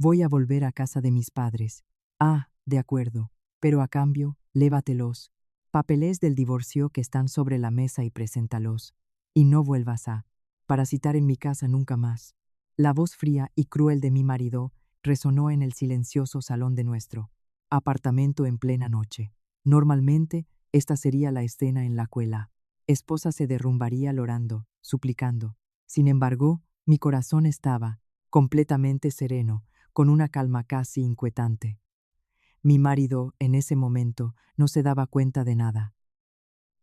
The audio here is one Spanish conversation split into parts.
Voy a volver a casa de mis padres. Ah, de acuerdo. Pero a cambio, lévatelos. Papeles del divorcio que están sobre la mesa y preséntalos. Y no vuelvas a parasitar en mi casa nunca más. La voz fría y cruel de mi marido resonó en el silencioso salón de nuestro apartamento en plena noche. Normalmente, esta sería la escena en la que la esposa se derrumbaría llorando, suplicando. Sin embargo, mi corazón estaba completamente sereno, con una calma casi inquietante. Mi marido, en ese momento, no se daba cuenta de nada.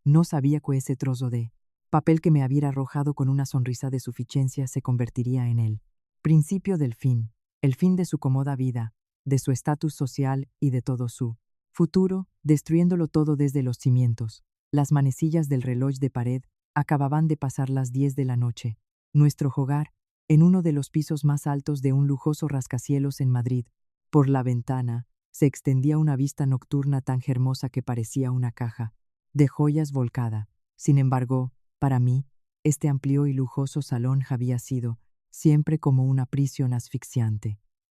No sabía que ese trozo de papel que me había arrojado con una sonrisa de suficiencia se convertiría en el principio del fin, el fin de su cómoda vida, de su estatus social y de todo su futuro, destruyéndolo todo desde los cimientos. Las manecillas del reloj de pared acababan de pasar las 10 de la noche. Nuestro hogar, en uno de los pisos más altos de un lujoso rascacielos en Madrid, por la ventana, se extendía una vista nocturna tan hermosa que parecía una caja de joyas volcada. Sin embargo, para mí, este amplio y lujoso salón había sido siempre como una prisión asfixiante.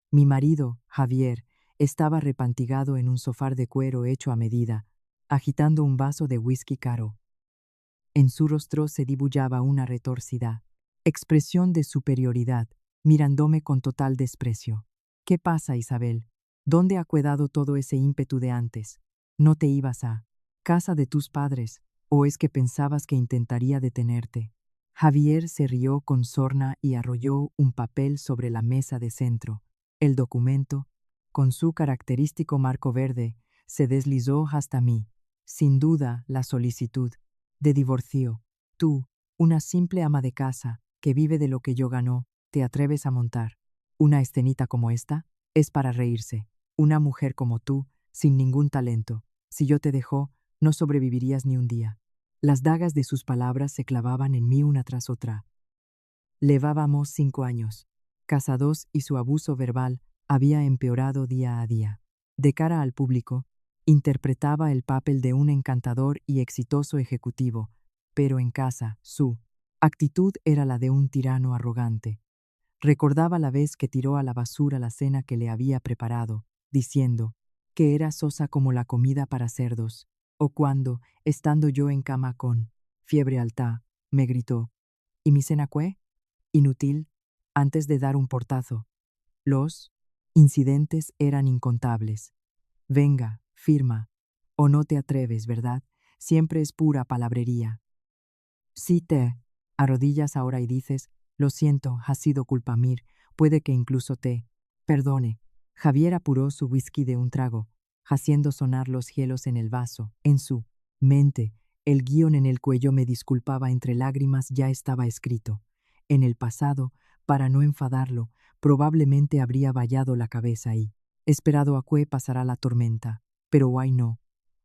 Mi marido, Javier, estaba repantigado en un sofá de cuero hecho a medida, agitando un vaso de whisky caro. En su rostro se dibujaba una retorcida expresión de superioridad, mirándome con total desprecio. ¿Qué pasa, Isabel? ¿Dónde ha quedado todo ese ímpetu de antes? ¿No te ibas a casa de tus padres, o es que pensabas que intentaría detenerte? Javier se rió con sorna y arrolló un papel sobre la mesa de centro. El documento, con su característico marco verde, se deslizó hasta mí. Sin duda, la solicitud de divorcio. Tú, una simple ama de casa, que vive de lo que yo gano, ¿te atreves a montar una escenita como esta? Es para reírse. Una mujer como tú, sin ningún talento. Si yo te dejo, no sobrevivirías ni un día. Las dagas de sus palabras se clavaban en mí una tras otra. Llevábamos 5 años casados y su abuso verbal había empeorado día a día. De cara al público, interpretaba el papel de un encantador y exitoso ejecutivo, pero en casa, su actitud era la de un tirano arrogante. Recordaba la vez que tiró a la basura la cena que le había preparado, diciendo que era sosa como la comida para cerdos, o cuando, estando yo en cama con fiebre alta, me gritó: ¿y mi cena qué? Inútil, antes de dar un portazo. Los incidentes eran incontables. Venga, firma, o no te atreves, ¿verdad? Siempre es pura palabrería. Si te arrodillas ahora y dices, lo siento, ha sido culpa mía, puede que incluso te perdone. Javier apuró su whisky de un trago, haciendo sonar los hielos en el vaso. En su mente, el guión en el cuello me disculpaba entre lágrimas ya estaba escrito. En el pasado, para no enfadarlo, probablemente habría vallado la cabeza y esperado a que pasara la tormenta. Pero guay no.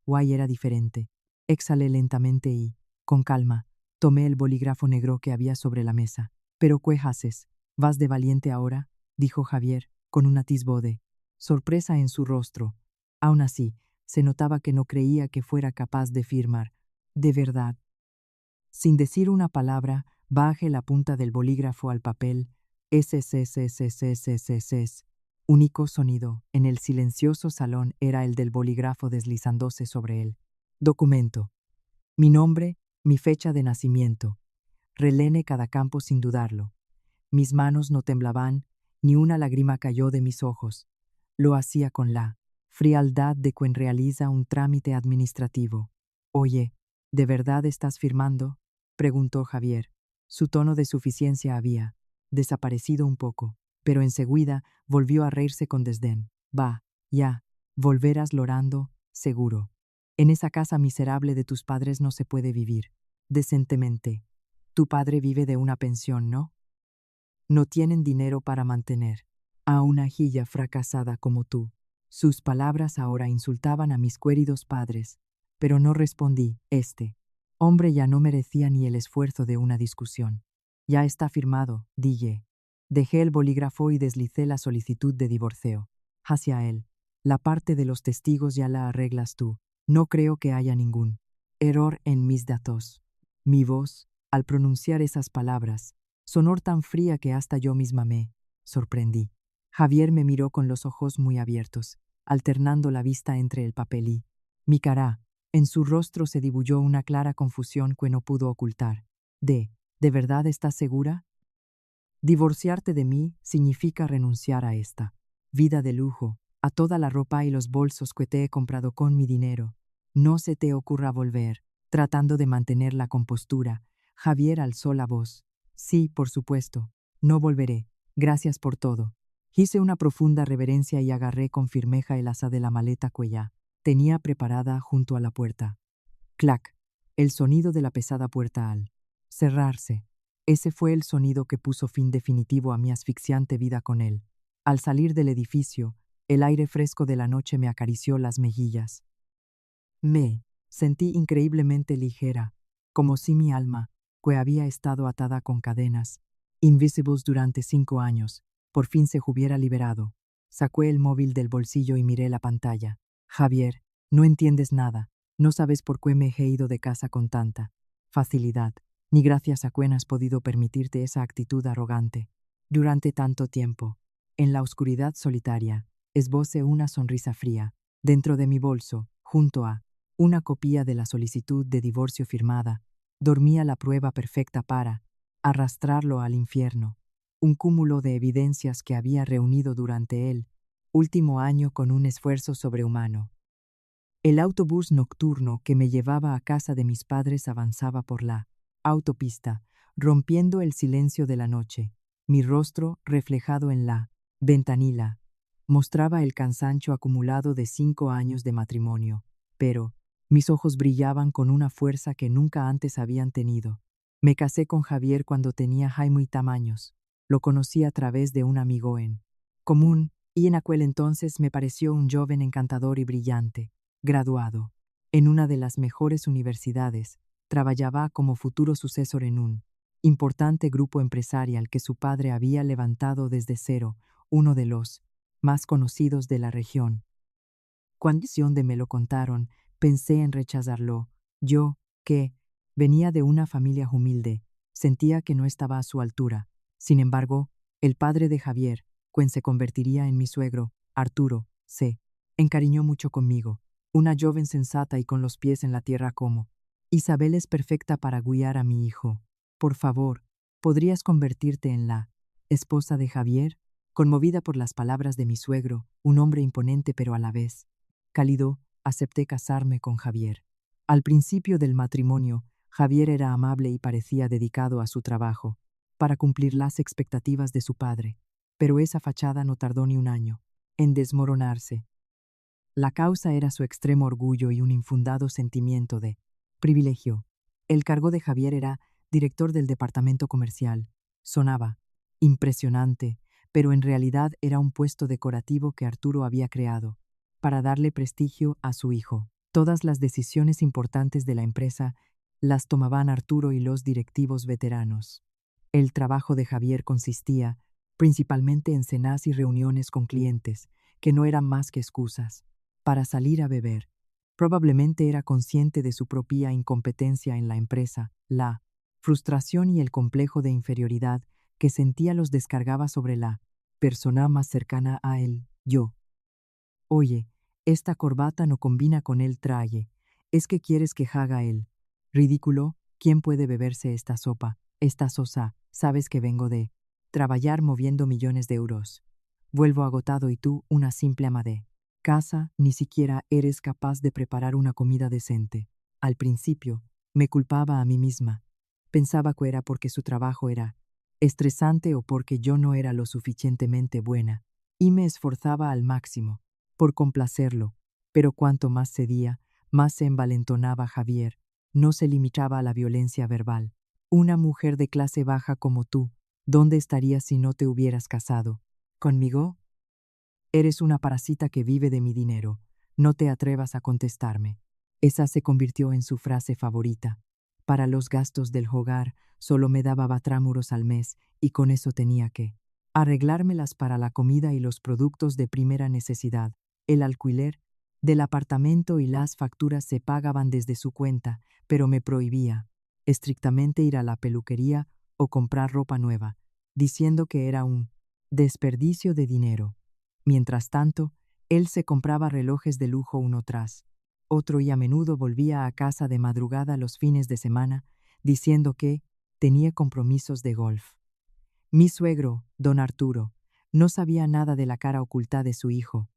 Guay era diferente. Exhalé lentamente y, con calma, tomé el bolígrafo negro que había sobre la mesa. ¿Pero qué haces? ¿Vas de valiente ahora?, dijo Javier, con un atisbo de sorpresa en su rostro. Aún así, se notaba que no creía que fuera capaz de firmar. De verdad. Sin decir una palabra, bajé la punta del bolígrafo al papel. SSSSSSS. Único sonido en el silencioso salón era el del bolígrafo deslizándose sobre el documento. Mi nombre, mi fecha de nacimiento. Relené cada campo sin dudarlo. Mis manos no temblaban, ni una lágrima cayó de mis ojos. Lo hacía con la frialdad de quien realiza un trámite administrativo. Oye, ¿de verdad estás firmando?, preguntó Javier. Su tono de suficiencia había desaparecido un poco, pero enseguida volvió a reírse con desdén. Va, ya, volverás llorando, seguro. En esa casa miserable de tus padres no se puede vivir decentemente. Tu padre vive de una pensión, ¿no? No tienen dinero para mantener a una hija fracasada como tú. Sus palabras ahora insultaban a mis queridos padres, pero no respondí. Este hombre ya no merecía ni el esfuerzo de una discusión. Ya está firmado, dije. Dejé el bolígrafo y deslicé la solicitud de divorcio hacia él. La parte de los testigos ya la arreglas tú. No creo que haya ningún error en mis datos. Mi voz, al pronunciar esas palabras, sonó tan fría que hasta yo misma me sorprendí. Javier me miró con los ojos muy abiertos, alternando la vista entre el papel y mi cara. En su rostro se dibujó una clara confusión que no pudo ocultar. ¿De verdad estás segura? Divorciarte de mí significa renunciar a esta vida de lujo, a toda la ropa y los bolsos que te he comprado con mi dinero. No se te ocurra volver. Tratando de mantener la compostura, Javier alzó la voz. Sí, por supuesto. No volveré. Gracias por todo. Hice una profunda reverencia y agarré con firmeza el asa de la maleta que ya tenía preparada junto a la puerta. Clac. El sonido de la pesada puerta al cerrarse. Ese fue el sonido que puso fin definitivo a mi asfixiante vida con él. Al salir del edificio, el aire fresco de la noche me acarició las mejillas. Me sentí increíblemente ligera, como si mi alma, que había estado atada con cadenas invisibles durante 5 años, por fin se hubiera liberado. Saqué el móvil del bolsillo y miré la pantalla. Javier, no entiendes nada. No sabes por qué me he ido de casa con tanta facilidad, ni gracias a quién has podido permitirte esa actitud arrogante. Durante tanto tiempo, en la oscuridad solitaria, esbocé una sonrisa fría. Dentro de mi bolso, junto a una copia de la solicitud de divorcio firmada, dormía la prueba perfecta para arrastrarlo al infierno, un cúmulo de evidencias que había reunido durante el último año con un esfuerzo sobrehumano. El autobús nocturno que me llevaba a casa de mis padres avanzaba por la autopista, rompiendo el silencio de la noche. Mi rostro, reflejado en la ventanilla, mostraba el cansancio acumulado de 5 años de matrimonio, pero mis ojos brillaban con una fuerza que nunca antes habían tenido. Me casé con Javier cuando tenía Jaime años. Lo conocí a través de un amigo en común, y en aquel entonces me pareció un joven encantador y brillante. Graduado en una de las mejores universidades, trabajaba como futuro sucesor en un importante grupo empresarial que su padre había levantado desde cero, uno de los más conocidos de la región. Cuando me lo contaron, pensé en rechazarlo. Yo, que venía de una familia humilde, sentía que no estaba a su altura. Sin embargo, el padre de Javier, quien se convertiría en mi suegro, Arturo, se encariñó mucho conmigo. Una joven sensata y con los pies en la tierra como Isabel es perfecta para guiar a mi hijo. Por favor, ¿podrías convertirte en la esposa de Javier? Conmovida por las palabras de mi suegro, un hombre imponente pero a la vez cálido, acepté casarme con Javier. Al principio del matrimonio, Javier era amable y parecía dedicado a su trabajo, para cumplir las expectativas de su padre, pero esa fachada no tardó ni un año en desmoronarse. La causa era su extremo orgullo y un infundado sentimiento de privilegio. El cargo de Javier era director del departamento comercial. Sonaba impresionante, pero en realidad era un puesto decorativo que Arturo había creado para darle prestigio a su hijo. Todas las decisiones importantes de la empresa las tomaban Arturo y los directivos veteranos. El trabajo de Javier consistía principalmente en cenas y reuniones con clientes, que no eran más que excusas para salir a beber. Probablemente era consciente de su propia incompetencia en la empresa. La frustración y el complejo de inferioridad que sentía los descargaba sobre la persona más cercana a él, yo. Oye, esta corbata no combina con el traje. ¿Es que quieres que haga él? Ridículo, ¿quién puede beberse esta sopa? Esta sosa, sabes que vengo de trabajar moviendo millones de euros. Vuelvo agotado y tú, una simple ama de casa, ni siquiera eres capaz de preparar una comida decente. Al principio, me culpaba a mí misma. Pensaba que era porque su trabajo era estresante o porque yo no era lo suficientemente buena, y me esforzaba al máximo por complacerlo, pero cuanto más cedía, más se envalentonaba Javier. No se limitaba a la violencia verbal. Una mujer de clase baja como tú, ¿dónde estarías si no te hubieras casado conmigo? Eres una parásita que vive de mi dinero. No te atrevas a contestarme. Esa se convirtió en su frase favorita. Para los gastos del hogar, solo me daba batrámuros al mes y con eso tenía que arreglármelas para la comida y los productos de primera necesidad. El alquiler del apartamento y las facturas se pagaban desde su cuenta, pero me prohibía estrictamente ir a la peluquería o comprar ropa nueva, diciendo que era un Desperdicio de dinero. Mientras tanto, él se compraba relojes de lujo uno tras otro y a menudo volvía a casa de madrugada los fines de semana, diciendo que tenía compromisos de golf. Mi suegro, don Arturo, no sabía nada de la cara oculta de su hijo.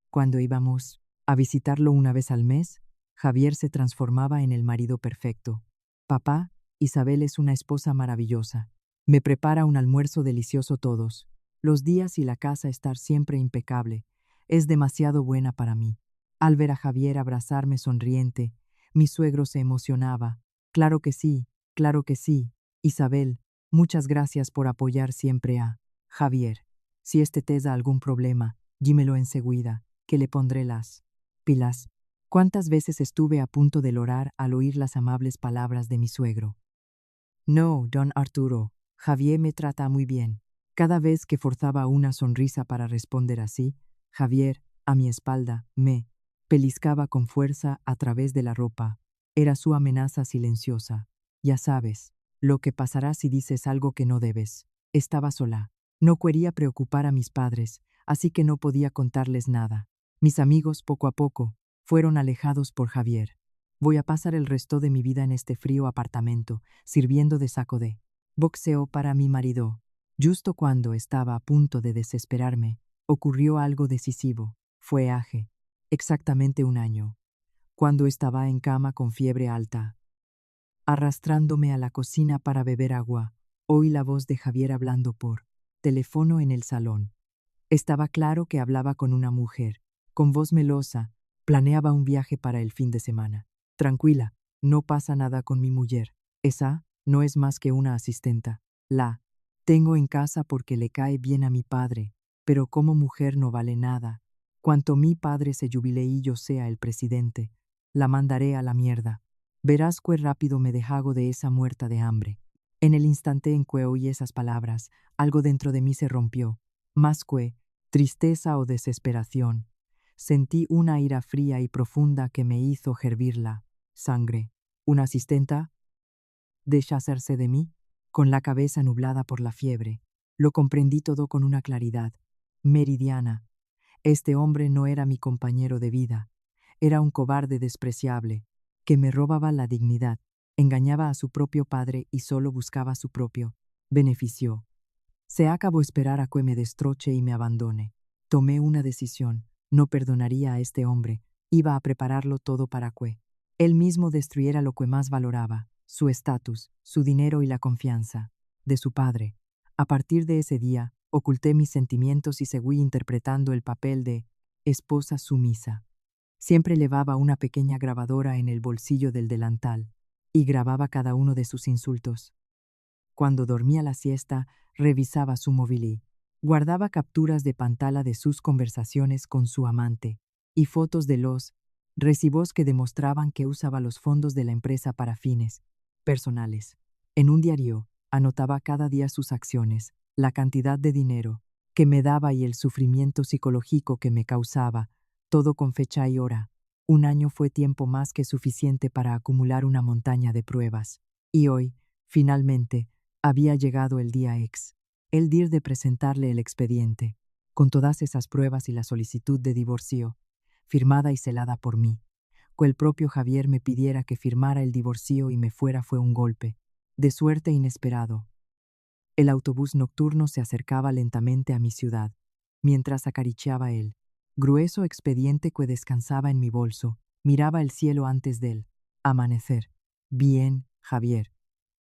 Cuando íbamos a visitarlo una vez al mes, Javier se transformaba en el marido perfecto. Papá, Isabel es una esposa maravillosa. Me prepara un almuerzo delicioso todos los días y la casa estar siempre impecable. Es demasiado buena para mí. Al ver a Javier abrazarme sonriente, mi suegro se emocionaba. Claro que sí, claro que sí. Isabel, muchas gracias por apoyar siempre a Javier. Si este te da algún problema, dímelo enseguida, que le pondré las pilas. ¿Cuántas veces estuve a punto de llorar al oír las amables palabras de mi suegro? No, don Arturo, Javier me trata muy bien. Cada vez que forzaba una sonrisa para responder así, Javier, a mi espalda, me pellizcaba con fuerza a través de la ropa. Era su amenaza silenciosa. Ya sabes, lo que pasará si dices algo que no debes. Estaba sola. No quería preocupar a mis padres, así que no podía contarles nada. Mis amigos, poco a poco, fueron alejados por Javier. Voy a pasar el resto de mi vida en este frío apartamento, sirviendo de saco de boxeo para mi marido. Justo cuando estaba a punto de desesperarme, ocurrió algo decisivo. Fue hace exactamente un año, cuando estaba en cama con fiebre alta. Arrastrándome a la cocina para beber agua, oí la voz de Javier hablando por teléfono en el salón. Estaba claro que hablaba con una mujer. Con voz melosa, planeaba un viaje para el fin de semana. Tranquila, no pasa nada con mi mujer. Esa no es más que una asistenta. La tengo en casa porque le cae bien a mi padre, pero como mujer no vale nada. Cuanto mi padre se jubile y yo sea el presidente, la mandaré a la mierda. Verás cué rápido me deshago de esa muerta de hambre. En el instante en que oí esas palabras, algo dentro de mí se rompió. Más que tristeza o desesperación, sentí una ira fría y profunda que me hizo hervir la sangre. ¿Una asistenta? ¿Deshacerse de mí? Con la cabeza nublada por la fiebre, lo comprendí todo con una claridad meridiana. Este hombre no era mi compañero de vida. Era un cobarde despreciable, que me robaba la dignidad, engañaba a su propio padre y solo buscaba su propio beneficio. Se acabó esperar a que me destroche y me abandone. Tomé una decisión. No perdonaría a este hombre. Iba a prepararlo todo para que él mismo destruyera lo que más valoraba, su estatus, su dinero y la confianza de su padre. A partir de ese día, oculté mis sentimientos y seguí interpretando el papel de esposa sumisa. Siempre llevaba una pequeña grabadora en el bolsillo del delantal y grababa cada uno de sus insultos. Cuando dormía la siesta, revisaba su móvil. Guardaba capturas de pantalla de sus conversaciones con su amante y fotos de los recibos que demostraban que usaba los fondos de la empresa para fines personales. En un diario, anotaba cada día sus acciones, la cantidad de dinero que me daba y el sufrimiento psicológico que me causaba, todo con fecha y hora. Un año fue tiempo más que suficiente para acumular una montaña de pruebas. Y hoy, finalmente, había llegado el día X, el día de presentarle el expediente, con todas esas pruebas y la solicitud de divorcio, firmada y celada por mí. Que el propio Javier me pidiera que firmara el divorcio y me fuera fue un golpe, de suerte inesperado. El autobús nocturno se acercaba lentamente a mi ciudad, mientras acariciaba el grueso expediente que descansaba en mi bolso, miraba el cielo antes del amanecer. Bien, Javier.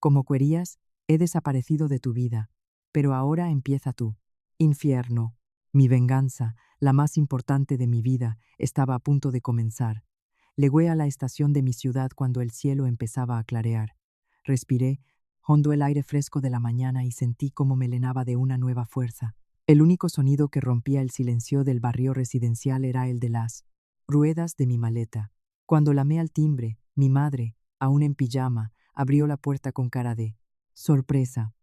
Como querías, he desaparecido de tu vida, pero ahora empieza tú. Infierno. Mi venganza, la más importante de mi vida, estaba a punto de comenzar. Llegué a la estación de mi ciudad cuando el cielo empezaba a clarear. Respiré hondo el aire fresco de la mañana y sentí cómo me llenaba de una nueva fuerza. El único sonido que rompía el silencio del barrio residencial era el de las ruedas de mi maleta. Cuando llamé al timbre, mi madre, aún en pijama, abrió la puerta con cara de sorpresa.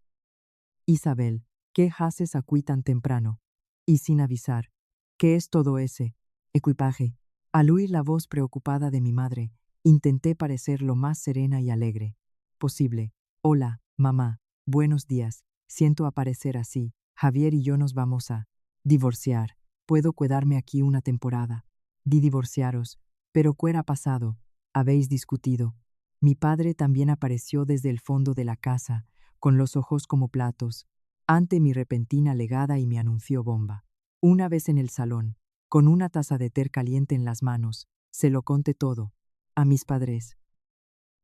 Isabel, ¿qué haces aquí tan temprano? Y sin avisar. ¿Qué es todo ese equipaje? Al oír la voz preocupada de mi madre, intenté parecer lo más serena y alegre posible. Hola, mamá. Buenos días. Siento aparecer así. Javier y yo nos vamos a divorciar. Puedo quedarme aquí una temporada. Divorciaros. Pero ¿qué ha pasado? Habéis discutido. Mi padre también apareció desde el fondo de la casa, con los ojos como platos, ante mi repentina legada y me anunció bomba. Una vez en el salón, con una taza de té caliente en las manos, se lo conté todo, a mis padres.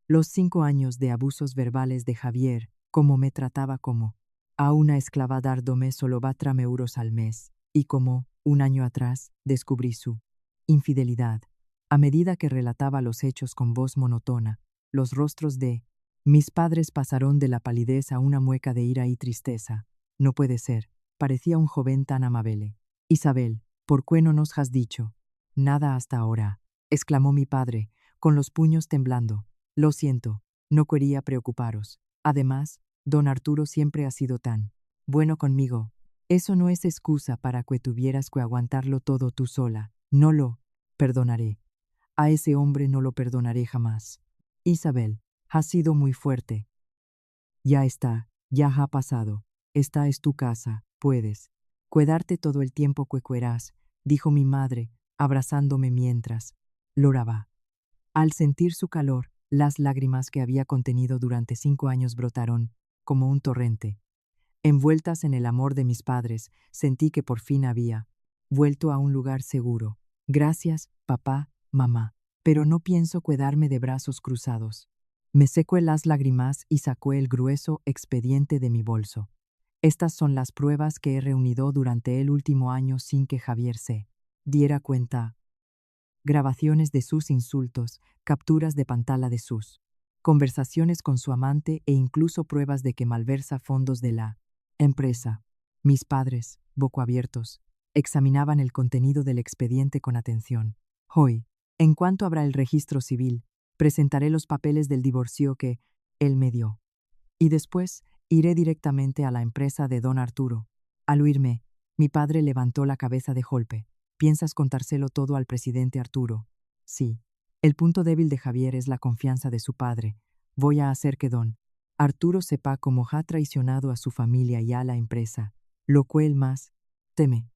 Los 5 años de abusos verbales de Javier, cómo me trataba como a una esclava dándome solo 4 € al mes, y como, un año atrás, descubrí su infidelidad. A medida que relataba los hechos con voz monótona, los rostros de mis padres pasaron de la palidez a una mueca de ira y tristeza. No puede ser, parecía un joven tan amable. Isabel, ¿por qué no nos has dicho nada hasta ahora? Exclamó mi padre, con los puños temblando. Lo siento, no quería preocuparos. Además, don Arturo siempre ha sido tan bueno conmigo. Eso no es excusa para que tuvieras que aguantarlo todo tú sola. No lo perdonaré. A ese hombre no lo perdonaré jamás. Isabel, has sido muy fuerte. Ya está, ya ha pasado. Esta es tu casa, puedes cuidarte todo el tiempo que quieras, dijo mi madre, abrazándome mientras lloraba. Al sentir su calor, las lágrimas que había contenido durante 5 años brotaron, como un torrente. Envueltas en el amor de mis padres, sentí que por fin había vuelto a un lugar seguro. Gracias, papá, mamá. Pero no pienso quedarme de brazos cruzados. Me secó las lágrimas y sacó el grueso expediente de mi bolso. Estas son las pruebas que he reunido durante el último año sin que Javier se diera cuenta. Grabaciones de sus insultos, capturas de pantalla de sus conversaciones con su amante e incluso pruebas de que malversa fondos de la empresa. Mis padres, boquiabiertos, examinaban el contenido del expediente con atención. Hoy, en cuanto abra el registro civil, presentaré los papeles del divorcio que él me dio. Y después iré directamente a la empresa de don Arturo. Al oírme, mi padre levantó la cabeza de golpe. ¿Piensas contárselo todo al presidente Arturo? Sí. El punto débil de Javier es la confianza de su padre. Voy a hacer que don Arturo sepa cómo ha traicionado a su familia y a la empresa, lo cual más teme.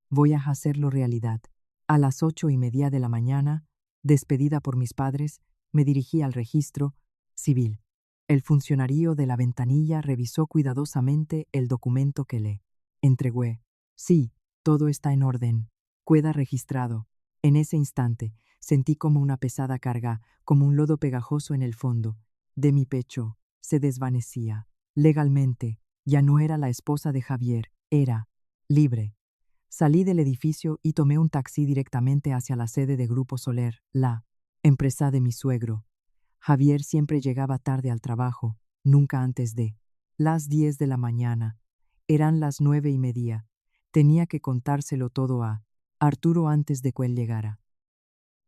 Voy a hacerlo realidad. A las 8:30 de la mañana, despedida por mis padres, me dirigí al registro civil. El funcionario de la ventanilla revisó cuidadosamente el documento que le entregué. Sí, todo está en orden. Queda registrado. En ese instante, sentí como una pesada carga, como un lodo pegajoso en el fondo de mi pecho. Se desvanecía. Legalmente, ya no era la esposa de Javier, era libre. Salí del edificio y tomé un taxi directamente hacia la sede de Grupo Soler, la empresa de mi suegro. Javier siempre llegaba tarde al trabajo, nunca antes de las 10 de la mañana. Eran las 9:30. Tenía que contárselo todo a Arturo antes de que él llegara.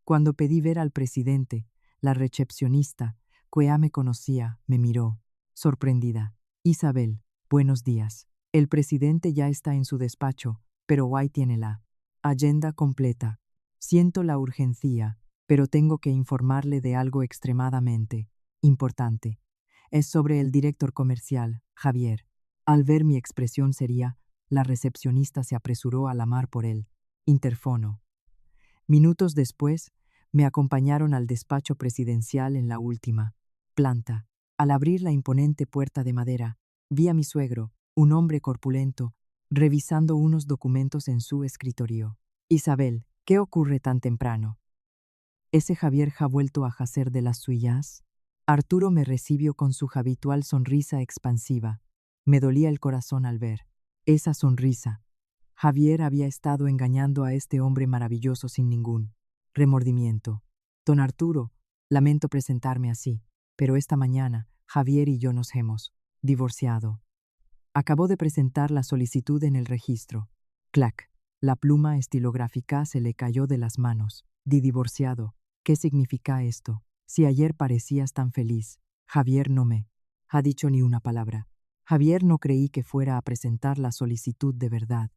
Cuando pedí ver al presidente, la recepcionista, que ya me conocía, me miró, sorprendida. Isabel, buenos días. El presidente ya está en su despacho, pero ahí tiene la agenda completa. Siento la urgencia, pero tengo que informarle de algo extremadamente importante. Es sobre el director comercial, Javier. Al ver mi expresión seria, la recepcionista se apresuró a llamar por el interfono. Minutos después, me acompañaron al despacho presidencial en la última planta. Al abrir la imponente puerta de madera, vi a mi suegro, un hombre corpulento, revisando unos documentos en su escritorio. Isabel, ¿qué ocurre tan temprano? ¿Ese Javier ha vuelto a hacer de las suyas? Arturo me recibió con su habitual sonrisa expansiva. Me dolía el corazón al ver esa sonrisa. Javier había estado engañando a este hombre maravilloso sin ningún remordimiento. Don Arturo, lamento presentarme así, pero esta mañana Javier y yo nos hemos divorciado. Acabó de presentar la solicitud en el registro. Clac. La pluma estilográfica se le cayó de las manos. Divorciado. ¿Qué significa esto? Si ayer parecías tan feliz, Javier no me ha dicho ni una palabra. Javier no creí que fuera a presentar la solicitud de verdad.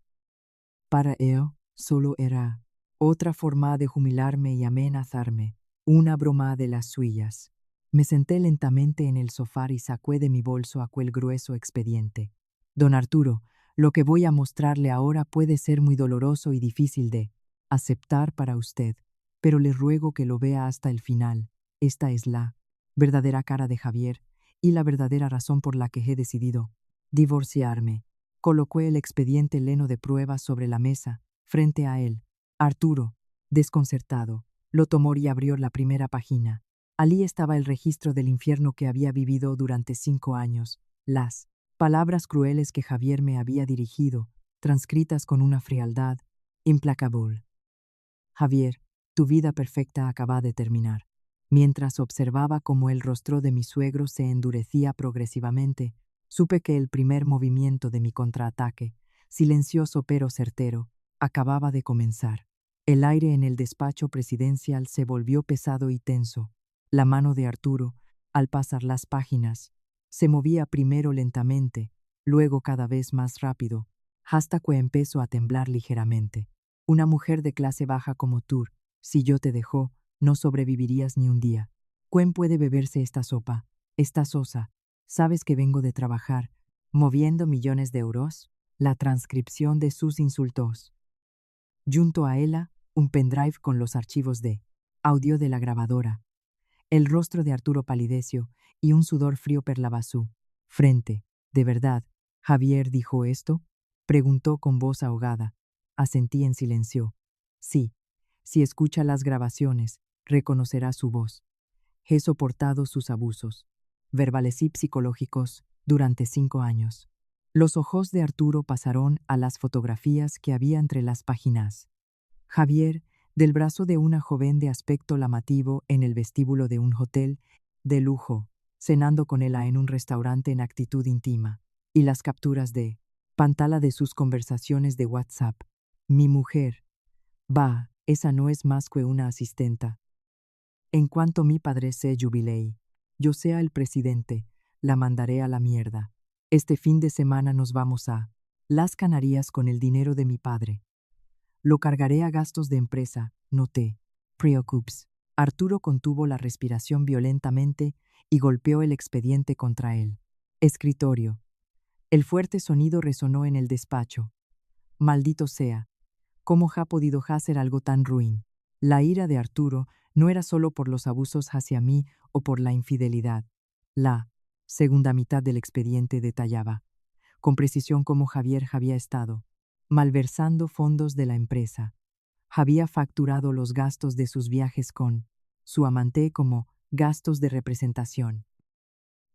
Para él, solo era otra forma de humillarme y amenazarme, una broma de las suyas. Me senté lentamente en el sofá y saqué de mi bolso aquel grueso expediente. Don Arturo, Lo que voy a mostrarle ahora puede ser muy doloroso y difícil de aceptar para usted, pero le ruego que lo vea hasta el final. Esta es la verdadera cara de Javier y la verdadera razón por la que he decidido divorciarme. Colocó el expediente lleno de pruebas sobre la mesa, frente a él. Arturo, desconcertado, lo tomó y abrió la primera página. Allí estaba el registro del infierno que había vivido durante 5 años, las palabras crueles que Javier me había dirigido, transcritas con una frialdad implacable. Javier, tu vida perfecta acaba de terminar. Mientras observaba cómo el rostro de mi suegro se endurecía progresivamente, supe que el primer movimiento de mi contraataque, silencioso pero certero, acababa de comenzar. El aire en el despacho presidencial se volvió pesado y tenso. La mano de Arturo, al pasar las páginas, se movía primero lentamente, luego cada vez más rápido, hasta que empezó a temblar ligeramente. Una mujer de clase baja como tú, si yo te dejo, no sobrevivirías ni un día. ¿Quién puede beberse esta sopa? Esta sosa. ¿Sabes que vengo de trabajar, moviendo millones de euros? La transcripción de sus insultos. Junto a ella, un pendrive con los archivos de audio de la grabadora. El rostro de Arturo palideció y un sudor frío perlaba su frente. ¿De verdad, Javier dijo esto? Preguntó con voz ahogada. Asentí en silencio. Sí, si escucha las grabaciones, reconocerá su voz. He soportado sus abusos, verbales y psicológicos, durante 5 años. Los ojos de Arturo pasaron a las fotografías que había entre las páginas. Javier, del brazo de una joven de aspecto llamativo en el vestíbulo de un hotel de lujo, cenando con ella en un restaurante en actitud íntima, y las capturas de pantalla de sus conversaciones de WhatsApp. Mi mujer. Va, esa no es más que una asistenta. En cuanto mi padre se jubile, yo sea el presidente, la mandaré a la mierda. Este fin de semana nos vamos a las Canarias con el dinero de mi padre. Lo cargaré a gastos de empresa, no te preocupes. Arturo contuvo la respiración violentamente y golpeó el expediente contra él. Escritorio. El fuerte sonido resonó en el despacho. Maldito sea. ¿Cómo ha podido hacer algo tan ruin? La ira de Arturo no era solo por los abusos hacia mí o por la infidelidad. La segunda mitad del expediente detallaba, con precisión, cómo Javier había estado malversando fondos de la empresa. Había facturado los gastos de sus viajes con su amante como gastos de representación.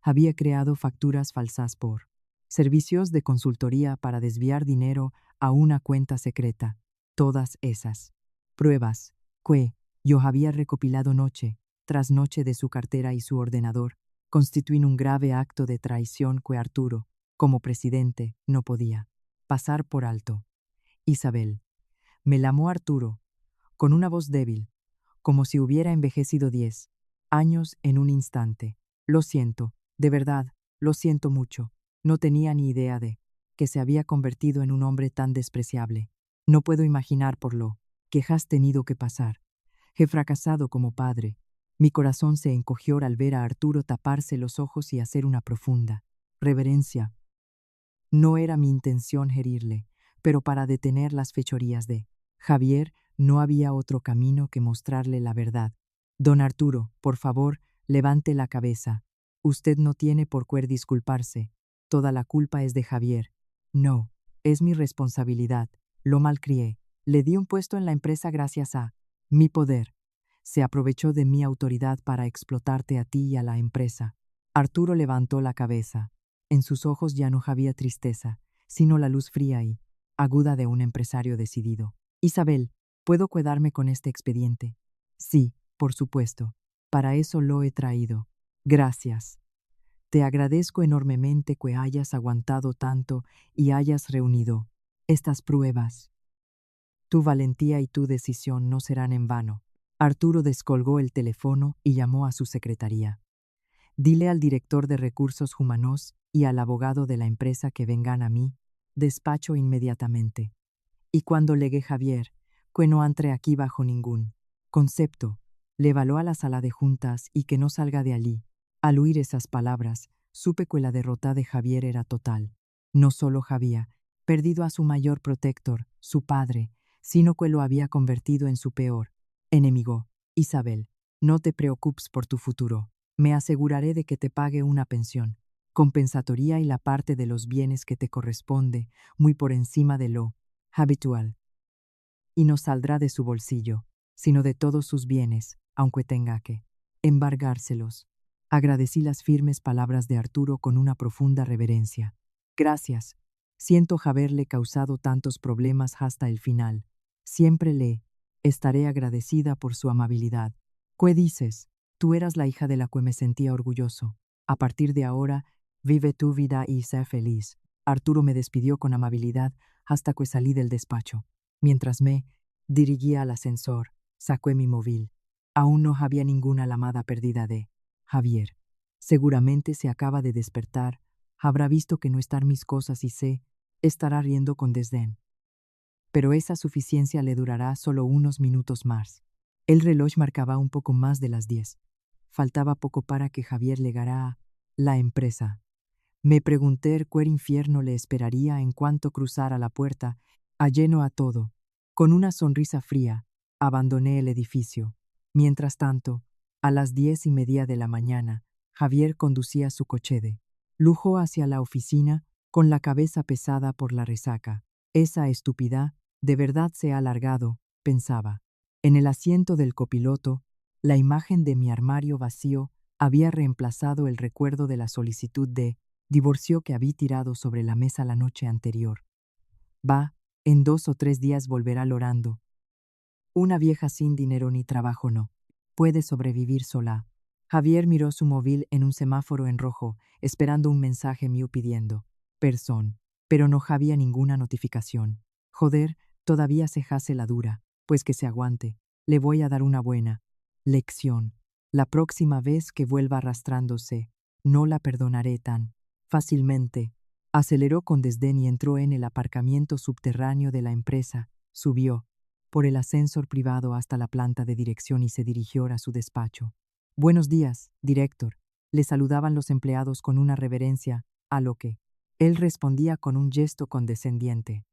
Había creado facturas falsas por servicios de consultoría para desviar dinero a una cuenta secreta. Todas esas pruebas que yo había recopilado noche tras noche de su cartera y su ordenador constituyen un grave acto de traición que Arturo, como presidente, no podía pasar por alto. Isabel. Me llamó Arturo, con una voz débil, como si hubiera envejecido 10 años en un instante. Lo siento, de verdad, lo siento mucho. No tenía ni idea de que se había convertido en un hombre tan despreciable. No puedo imaginar por lo que has tenido que pasar. He fracasado como padre. Mi corazón se encogió al ver a Arturo taparse los ojos y hacer una profunda reverencia. No era mi intención herirle, pero para detener las fechorías de Javier no había otro camino que mostrarle la verdad. Don Arturo, por favor, levante la cabeza. Usted no tiene por qué disculparse. Toda la culpa es de Javier. No, es mi responsabilidad. Lo malcrié. Le di un puesto en la empresa gracias a mi poder. Se aprovechó de mi autoridad para explotarte a ti y a la empresa. Arturo levantó la cabeza. En sus ojos ya no había tristeza, sino la luz fría y aguda de un empresario decidido. Isabel, ¿puedo quedarme con este expediente? Sí, por supuesto. Para eso lo he traído. Gracias. Te agradezco enormemente que hayas aguantado tanto y hayas reunido estas pruebas. Tu valentía y tu decisión no serán en vano. Arturo descolgó el teléfono y llamó a su secretaría. Dile al director de recursos humanos y al abogado de la empresa que vengan a mí. Despacho inmediatamente. Y cuando llegue Javier, que no entre aquí bajo ningún concepto, lévalo a la sala de juntas y que no salga de allí. Al oír esas palabras, supe que la derrota de Javier era total. No solo Javier perdido a su mayor protector, su padre, sino que lo había convertido en su peor enemigo. Isabel, no te preocupes por tu futuro. Me aseguraré de que te pague una pensión compensatoria y la parte de los bienes que te corresponde, muy por encima de lo habitual. Y no saldrá de su bolsillo, sino de todos sus bienes, aunque tenga que embargárselos. Agradecí las firmes palabras de Arturo con una profunda reverencia. Gracias. Siento haberle causado tantos problemas hasta el final. Siempre le estaré agradecida por su amabilidad. ¿Qué dices? Tú eras la hija de la que me sentía orgulloso. A partir de ahora, vive tu vida y sé feliz. Arturo me despidió con amabilidad hasta que salí del despacho. Mientras me dirigía al ascensor, saqué mi móvil. Aún no había ninguna llamada perdida de Javier. Seguramente se acaba de despertar, habrá visto que no están mis cosas y estará riendo con desdén. Pero esa suficiencia le durará solo unos minutos más. El reloj marcaba un poco más de las 10. Faltaba poco para que Javier llegara a la empresa. Me pregunté qué infierno le esperaría en cuanto cruzara la puerta, lleno a todo. Con una sonrisa fría, abandoné el edificio. Mientras tanto, a las 10:30 de la mañana, Javier conducía su coche de lujo hacia la oficina, con la cabeza pesada por la resaca. Esa estúpida, de verdad se ha alargado, pensaba. En el asiento del copiloto, la imagen de mi armario vacío había reemplazado el recuerdo de la solicitud de divorcio que había tirado sobre la mesa la noche anterior. Va, en 2 o 3 días volverá llorando. Una vieja sin dinero ni trabajo no puede sobrevivir sola. Javier miró su móvil en un semáforo en rojo, esperando un mensaje mío pidiendo perdón, pero no había ninguna notificación. Joder, todavía se hace la dura, pues que se aguante. Le voy a dar una buena lección. La próxima vez que vuelva arrastrándose, no la perdonaré tan fácilmente. Aceleró con desdén y entró en el aparcamiento subterráneo de la empresa. Subió por el ascensor privado hasta la planta de dirección y se dirigió a su despacho. Buenos días, director. Le saludaban los empleados con una reverencia, a lo que él respondía con un gesto condescendiente.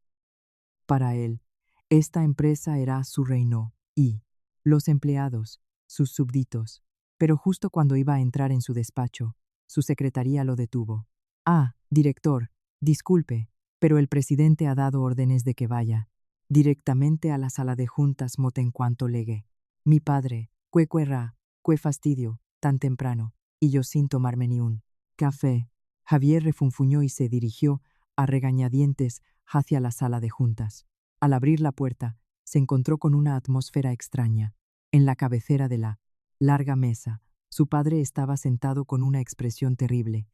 Para él, esta empresa era su reino, y los empleados, sus súbditos. Pero justo cuando iba a entrar en su despacho, su secretaría lo detuvo. Ah, director, disculpe, pero el presidente ha dado órdenes de que vaya directamente a la sala de juntas mote en cuanto llegue. Mi padre, qué fastidio, tan temprano, y yo sin tomarme ni un café. Javier refunfuñó y se dirigió, a regañadientes, hacia la sala de juntas. Al abrir la puerta, se encontró con una atmósfera extraña. En la cabecera de la larga mesa, su padre estaba sentado con una expresión terrible.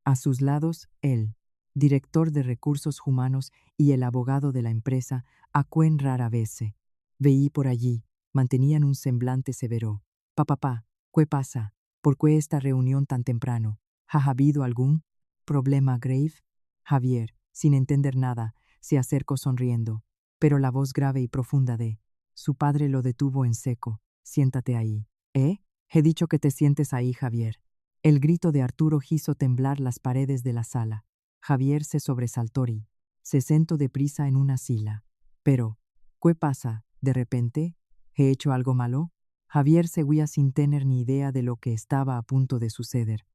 A sus lados, él, director de recursos humanos y el abogado de la empresa, a quien rara vez se veí por allí, mantenían un semblante severo. Papá, ¿qué pasa? ¿Por qué esta reunión tan temprano? ¿Ha habido algún problema grave? Javier, sin entender nada, se acercó sonriendo, pero la voz grave y profunda de su padre lo detuvo en seco. Siéntate ahí. ¿Eh? He dicho que te sientes ahí, Javier. El grito de Arturo hizo temblar las paredes de la sala. Javier se sobresaltó y se sentó deprisa en una silla. Pero, ¿qué pasa? ¿De repente? ¿He hecho algo malo? Javier seguía sin tener ni idea de lo que estaba a punto de suceder.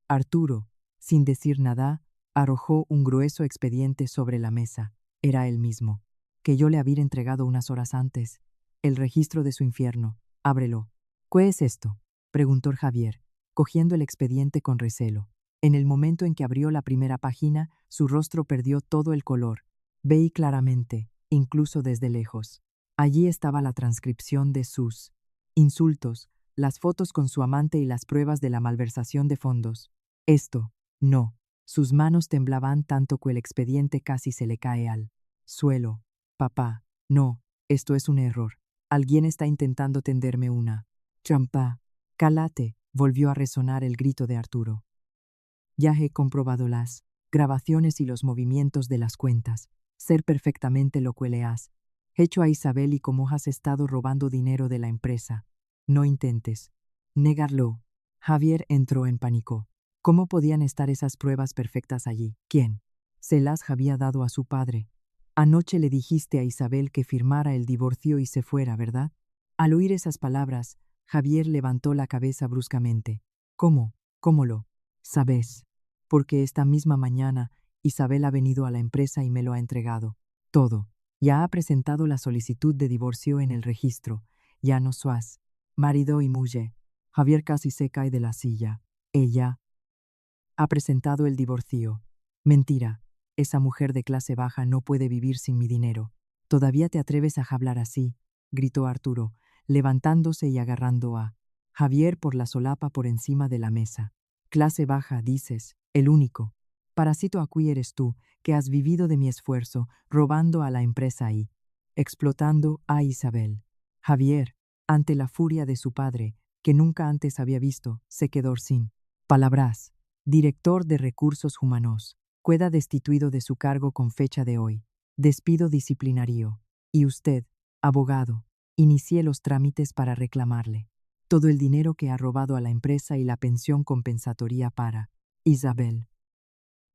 Arturo, sin decir nada, arrojó un grueso expediente sobre la mesa. Era el mismo que yo le había entregado unas horas antes. El registro de su infierno. Ábrelo. ¿Qué es esto? Preguntó Javier, cogiendo el expediente con recelo. En el momento en que abrió la primera página, su rostro perdió todo el color. Veí claramente, incluso desde lejos. Allí estaba la transcripción de sus insultos, las fotos con su amante y las pruebas de la malversación de fondos. Esto, no. Sus manos temblaban tanto que el expediente casi se le cae al suelo. Papá, no, esto es un error. Alguien está intentando tenderme una trampa. Cálate, volvió a resonar el grito de Arturo. Ya he comprobado las grabaciones y los movimientos de las cuentas. Ser perfectamente lo que le has hecho a Isabel y cómo has estado robando dinero de la empresa. No intentes negarlo. Javier entró en pánico. ¿Cómo podían estar esas pruebas perfectas allí? ¿Quién se las había dado a su padre. Anoche le dijiste a Isabel que firmara el divorcio y se fuera, ¿verdad? Al oír esas palabras, Javier levantó la cabeza bruscamente. ¿Cómo? ¿Cómo lo sabes? Porque esta misma mañana Isabel ha venido a la empresa y me lo ha entregado. Todo. Ya ha presentado la solicitud de divorcio en el registro. Ya no sois marido y mujer. Javier casi se cae de la silla. Ella ha presentado el divorcio. Mentira. Esa mujer de clase baja no puede vivir sin mi dinero. ¿Todavía te atreves a hablar así? Gritó Arturo, levantándose y agarrando a Javier por la solapa por encima de la mesa. Clase baja, dices, el único. Parásito aquí eres tú, que has vivido de mi esfuerzo, robando a la empresa y explotando a Isabel. Javier, ante la furia de su padre, que nunca antes había visto, se quedó sin palabras. Director de Recursos Humanos. Queda destituido de su cargo con fecha de hoy. Despido disciplinario. Y usted, abogado, inicie los trámites para reclamarle todo el dinero que ha robado a la empresa y la pensión compensatoria para Isabel.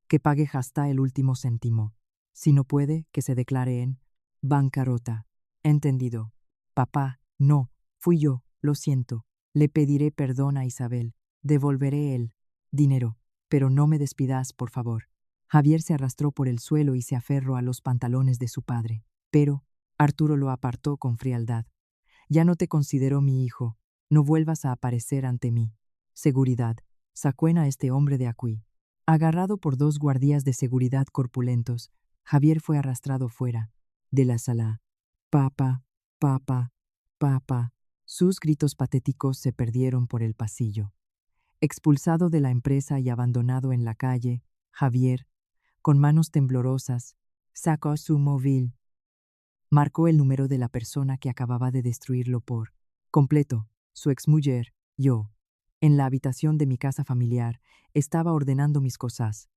Que pague hasta el último céntimo. Si no puede, que se declare en bancarrota. ¿Entendido? Papá, no, fui yo, lo siento. Le pediré perdón a Isabel. Devolveré el dinero, pero no me despidas, por favor. Javier se arrastró por el suelo y se aferró a los pantalones de su padre. Pero Arturo lo apartó con frialdad. Ya no te considero mi hijo. No vuelvas a aparecer ante mí. Seguridad. Sacuen a este hombre de aquí. Agarrado por dos guardias de seguridad corpulentos, Javier fue arrastrado fuera de la sala. Papá, papá, papá. Sus gritos patéticos se perdieron por el pasillo. Expulsado de la empresa y abandonado en la calle, Javier, con manos temblorosas, sacó su móvil. Marcó el número de la persona que acababa de destruirlo por completo, su exmujer, yo. En la habitación de mi casa familiar, estaba ordenando mis cosas,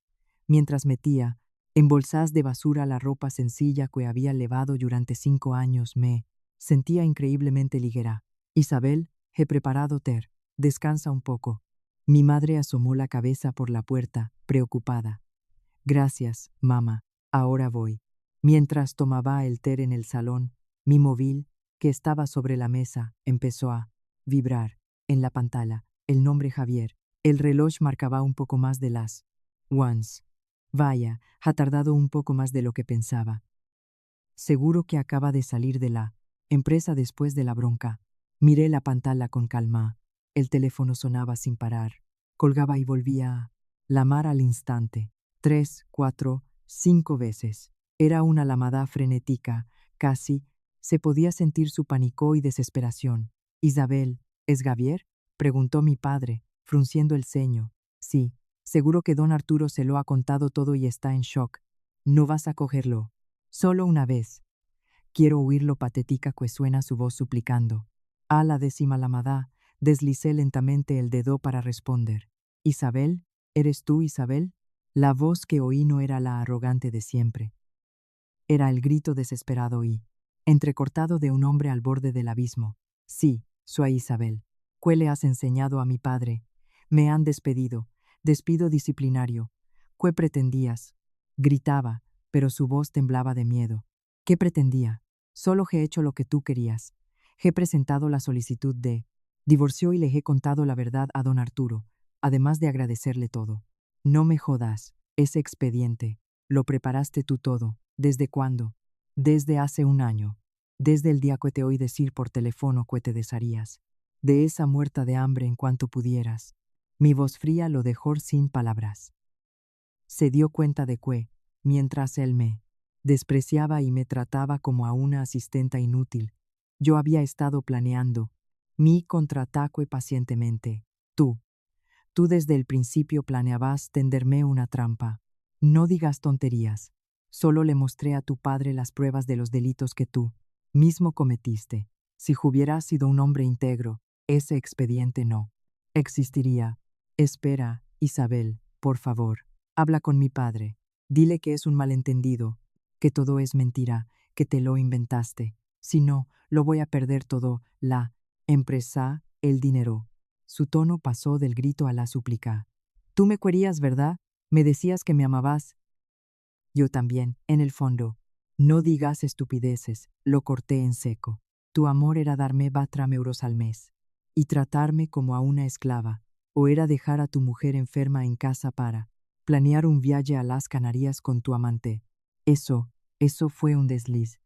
mientras metía en bolsas de basura la ropa sencilla que había llevado durante 5 años. Me sentía increíblemente ligera. Isabel, he preparado ter. Descansa un poco. Mi madre asomó la cabeza por la puerta, preocupada. Gracias, mamá. Ahora voy. Mientras tomaba el té en el salón, mi móvil, que estaba sobre la mesa, empezó a vibrar. En la pantalla, el nombre Javier. El reloj marcaba un poco más de las once. Vaya, ha tardado un poco más de lo que pensaba. Seguro que acaba de salir de la empresa después de la bronca. Miré la pantalla con calma. El teléfono sonaba sin parar. Colgaba y volvía a llamar al instante. 3, 4, 5 veces. Era una llamada frenética. Casi se podía sentir su pánico y desesperación. Isabel, ¿es Javier? Preguntó mi padre, frunciendo el ceño. Sí, seguro que don Arturo se lo ha contado todo y está en shock. No vas a cogerlo. Solo una vez. Quiero oír lo patética que suena su voz suplicando. A la 10ª llamada, deslicé lentamente el dedo para responder. Isabel, ¿eres tú, Isabel? La voz que oí no era la arrogante de siempre. Era el grito desesperado y entrecortado de un hombre al borde del abismo. Sí, soy Isabel. ¿Qué le has enseñado a mi padre? Me han despedido. Despido disciplinario. ¿Qué pretendías? Gritaba, pero su voz temblaba de miedo. ¿Qué pretendía? Solo he hecho lo que tú querías. He presentado la solicitud de divorcio y le he contado la verdad a don Arturo, además de agradecerle todo. No me jodas, ese expediente. Lo preparaste tú todo. ¿Desde cuándo? Desde hace un año. Desde el día que te oí decir por teléfono que te desharías de esa muerta de hambre en cuanto pudieras. Mi voz fría lo dejó sin palabras. Se dio cuenta de que, mientras él me despreciaba y me trataba como a una asistenta inútil, yo había estado planeando mi contraataque pacientemente. Tú desde el principio planeabas tenderme una trampa. No digas tonterías. Solo le mostré a tu padre las pruebas de los delitos que tú mismo cometiste. Si hubieras sido un hombre íntegro, ese expediente no existiría. Espera, Isabel, por favor. Habla con mi padre. Dile que es un malentendido, que todo es mentira, que te lo inventaste. Si no, lo voy a perder todo, la empresa, el dinero. Su tono pasó del grito a la súplica. Tú me querías, ¿verdad? Me decías que me amabas. Yo también, en el fondo. No digas estupideces, lo corté en seco. Tu amor era darme 4 euros al mes y tratarme como a una esclava, o era dejar a tu mujer enferma en casa para planear un viaje a las Canarias con tu amante. Eso fue un desliz.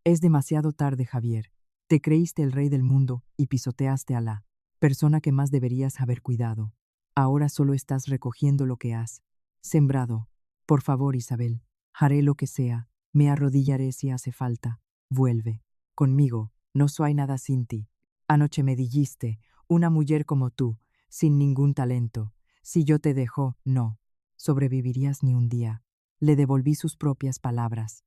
Es demasiado tarde, Javier. Te creíste el rey del mundo y pisoteaste a la persona que más deberías haber cuidado. Ahora solo estás recogiendo lo que has sembrado. Por favor, Isabel, haré lo que sea, me arrodillaré si hace falta. Vuelve conmigo, no soy nada sin ti. Anoche me dijiste, una mujer como tú, sin ningún talento. Si yo te dejo, no sobrevivirías ni un día. Le devolví sus propias palabras.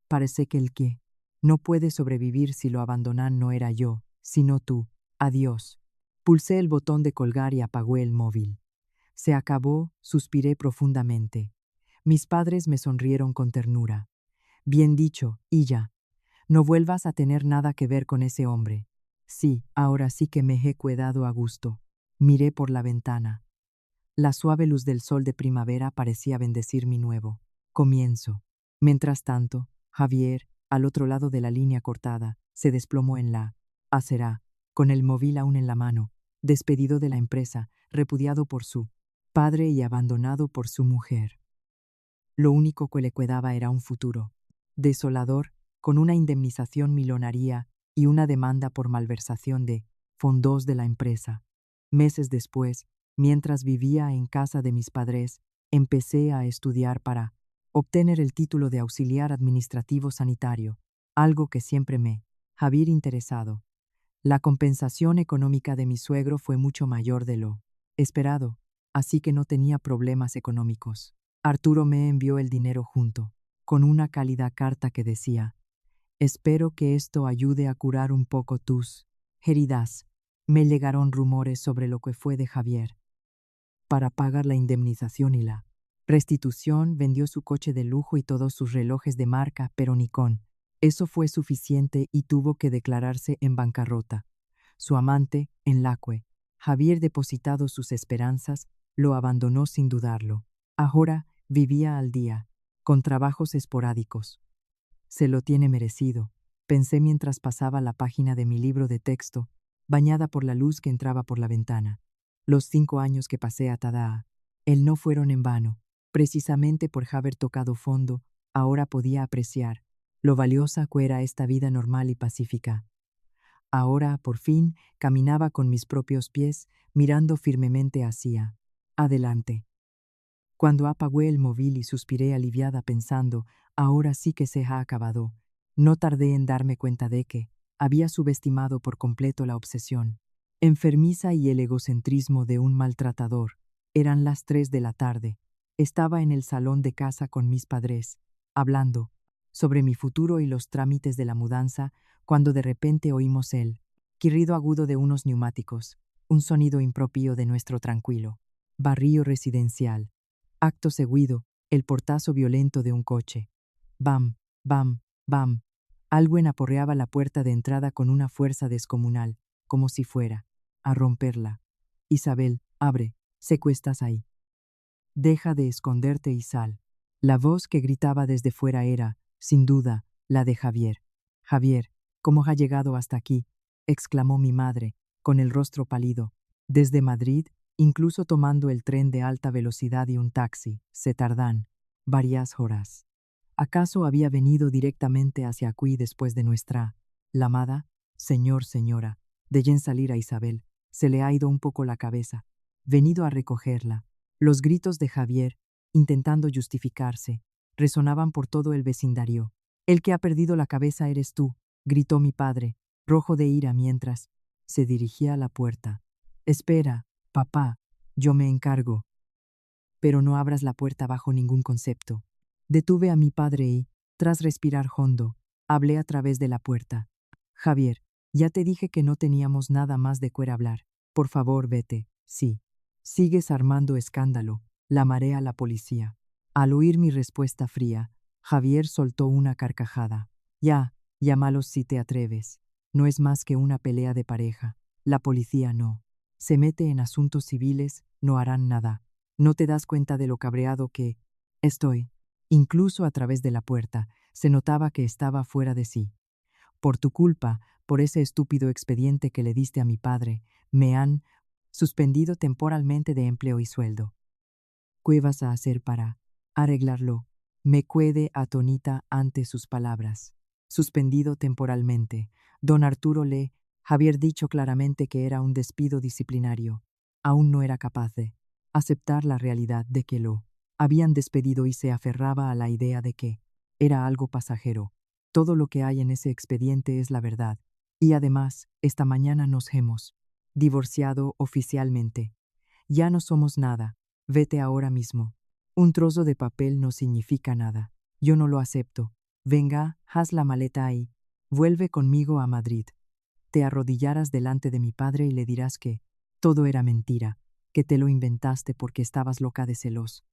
Parece que el que no puede sobrevivir si lo abandonan no era yo, sino tú. Adiós. Pulsé el botón de colgar y apagó el móvil. Se acabó, suspiré profundamente. Mis padres me sonrieron con ternura. Bien dicho, y ya. No vuelvas a tener nada que ver con ese hombre. Sí, ahora sí que me he quedado a gusto. Miré por la ventana. La suave luz del sol de primavera parecía bendecir mi nuevo comienzo. Mientras tanto, Javier, al otro lado de la línea cortada, se desplomó en la acera, con el móvil aún en la mano, despedido de la empresa, repudiado por su padre y abandonado por su mujer. Lo único que le quedaba era un futuro desolador, con una indemnización millonaria y una demanda por malversación de fondos de la empresa. Meses después, mientras vivía en casa de mis padres, empecé a estudiar para obtener el título de auxiliar administrativo sanitario, algo que siempre me había interesado. La compensación económica de mi suegro fue mucho mayor de lo esperado, así que no tenía problemas económicos. Arturo me envió el dinero junto con una cálida carta que decía: espero que esto ayude a curar un poco tus heridas. Me llegaron rumores sobre lo que fue de Javier. Para pagar la indemnización y la restitución, vendió su coche de lujo y todos sus relojes de marca, pero ni con eso fue suficiente y tuvo que declararse en bancarrota. Su amante, en la que Javier depositado sus esperanzas, lo abandonó sin dudarlo. Ahora vivía al día, con trabajos esporádicos. Se lo tiene merecido, pensé mientras pasaba la página de mi libro de texto, bañada por la luz que entraba por la ventana. Los 5 años que pasé atada a él no fueron en vano. Precisamente por haber tocado fondo, ahora podía apreciar lo valiosa que era esta vida normal y pacífica. Ahora, por fin, caminaba con mis propios pies, mirando firmemente hacia adelante. Cuando apagué el móvil y suspiré aliviada pensando, ahora sí que se ha acabado, no tardé en darme cuenta de que había subestimado por completo la obsesión enfermiza y el egocentrismo de un maltratador. Eran las 3 de la tarde. Estaba en el salón de casa con mis padres, hablando sobre mi futuro y los trámites de la mudanza, cuando de repente oímos el quirrido agudo de unos neumáticos, un sonido impropio de nuestro tranquilo barrio residencial. Acto seguido, el portazo violento de un coche. Bam, bam, bam. Alguien aporreaba la puerta de entrada con una fuerza descomunal, como si fuera a romperla. Isabel, abre, sé que estás ahí. Deja de esconderte y sal. La voz que gritaba desde fuera era, sin duda, la de Javier. Javier, ¿cómo ha llegado hasta aquí?, exclamó mi madre, con el rostro pálido. Desde Madrid, incluso tomando el tren de alta velocidad y un taxi, se tardan varias horas. ¿Acaso había venido directamente hacia aquí después de nuestra llamada? Señora, dejen salir a Isabel. Se le ha ido un poco la cabeza. Venido a recogerla. Los gritos de Javier, intentando justificarse, resonaban por todo el vecindario. El que ha perdido la cabeza eres tú, gritó mi padre, rojo de ira mientras se dirigía a la puerta. Espera, papá, yo me encargo. Pero no abras la puerta bajo ningún concepto. Detuve a mi padre y, tras respirar hondo, hablé a través de la puerta. Javier, ya te dije que no teníamos nada más de qué hablar. Por favor, vete. Sí. Sigues armando escándalo. Llamaré a la policía. Al oír mi respuesta fría, Javier soltó una carcajada. Ya, llámalos si te atreves. No es más que una pelea de pareja. La policía no se mete en asuntos civiles, no harán nada. ¿No te das cuenta de lo cabreado que estoy? Incluso a través de la puerta, se notaba que estaba fuera de sí. Por tu culpa, por ese estúpido expediente que le diste a mi padre, me han suspendido temporalmente de empleo y sueldo. ¿Qué vas a hacer para arreglarlo? Me quedé atónita ante sus palabras. Suspendido temporalmente. Don Arturo le había dicho claramente que era un despido disciplinario. Aún no era capaz de aceptar la realidad de que lo habían despedido y se aferraba a la idea de que era algo pasajero. Todo lo que hay en ese expediente es la verdad. Y además, esta mañana nos hemos divorciado oficialmente. Ya no somos nada. Vete ahora mismo. Un trozo de papel no significa nada. Yo no lo acepto. Venga, haz la maleta ahí. Vuelve conmigo a Madrid. Te arrodillarás delante de mi padre y le dirás que todo era mentira, que te lo inventaste porque estabas loca de celos.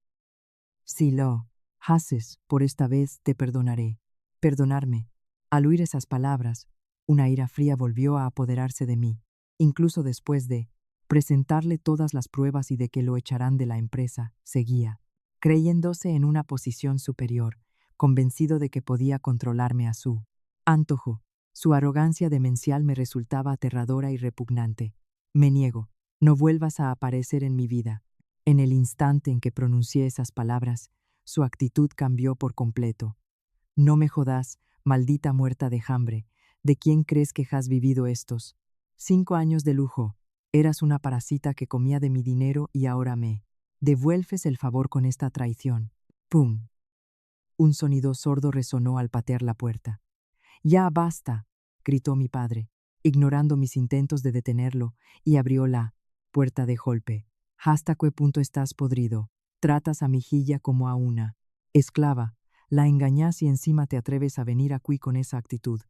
Si lo haces, por esta vez te perdonaré. Perdonarme. Al oír esas palabras, una ira fría volvió a apoderarse de mí, incluso después de presentarle todas las pruebas y de que lo echarán de la empresa, seguía, creyéndose en una posición superior, convencido de que podía controlarme a su antojo. Su arrogancia demencial me resultaba aterradora y repugnante. Me niego, no vuelvas a aparecer en mi vida. En el instante en que pronuncié esas palabras, su actitud cambió por completo. No me jodas, maldita muerta de hambre. ¿De quién crees que has vivido estos 5 años de lujo? Eras una parásita que comía de mi dinero y ahora me devuelves el favor con esta traición. ¡Pum! Un sonido sordo resonó al patear la puerta. ¡Ya basta!, gritó mi padre, ignorando mis intentos de detenerlo, y abrió la puerta de golpe. ¿Hasta qué punto estás podrido? Tratas a mi hija como a una esclava. La engañas y encima te atreves a venir aquí con esa actitud.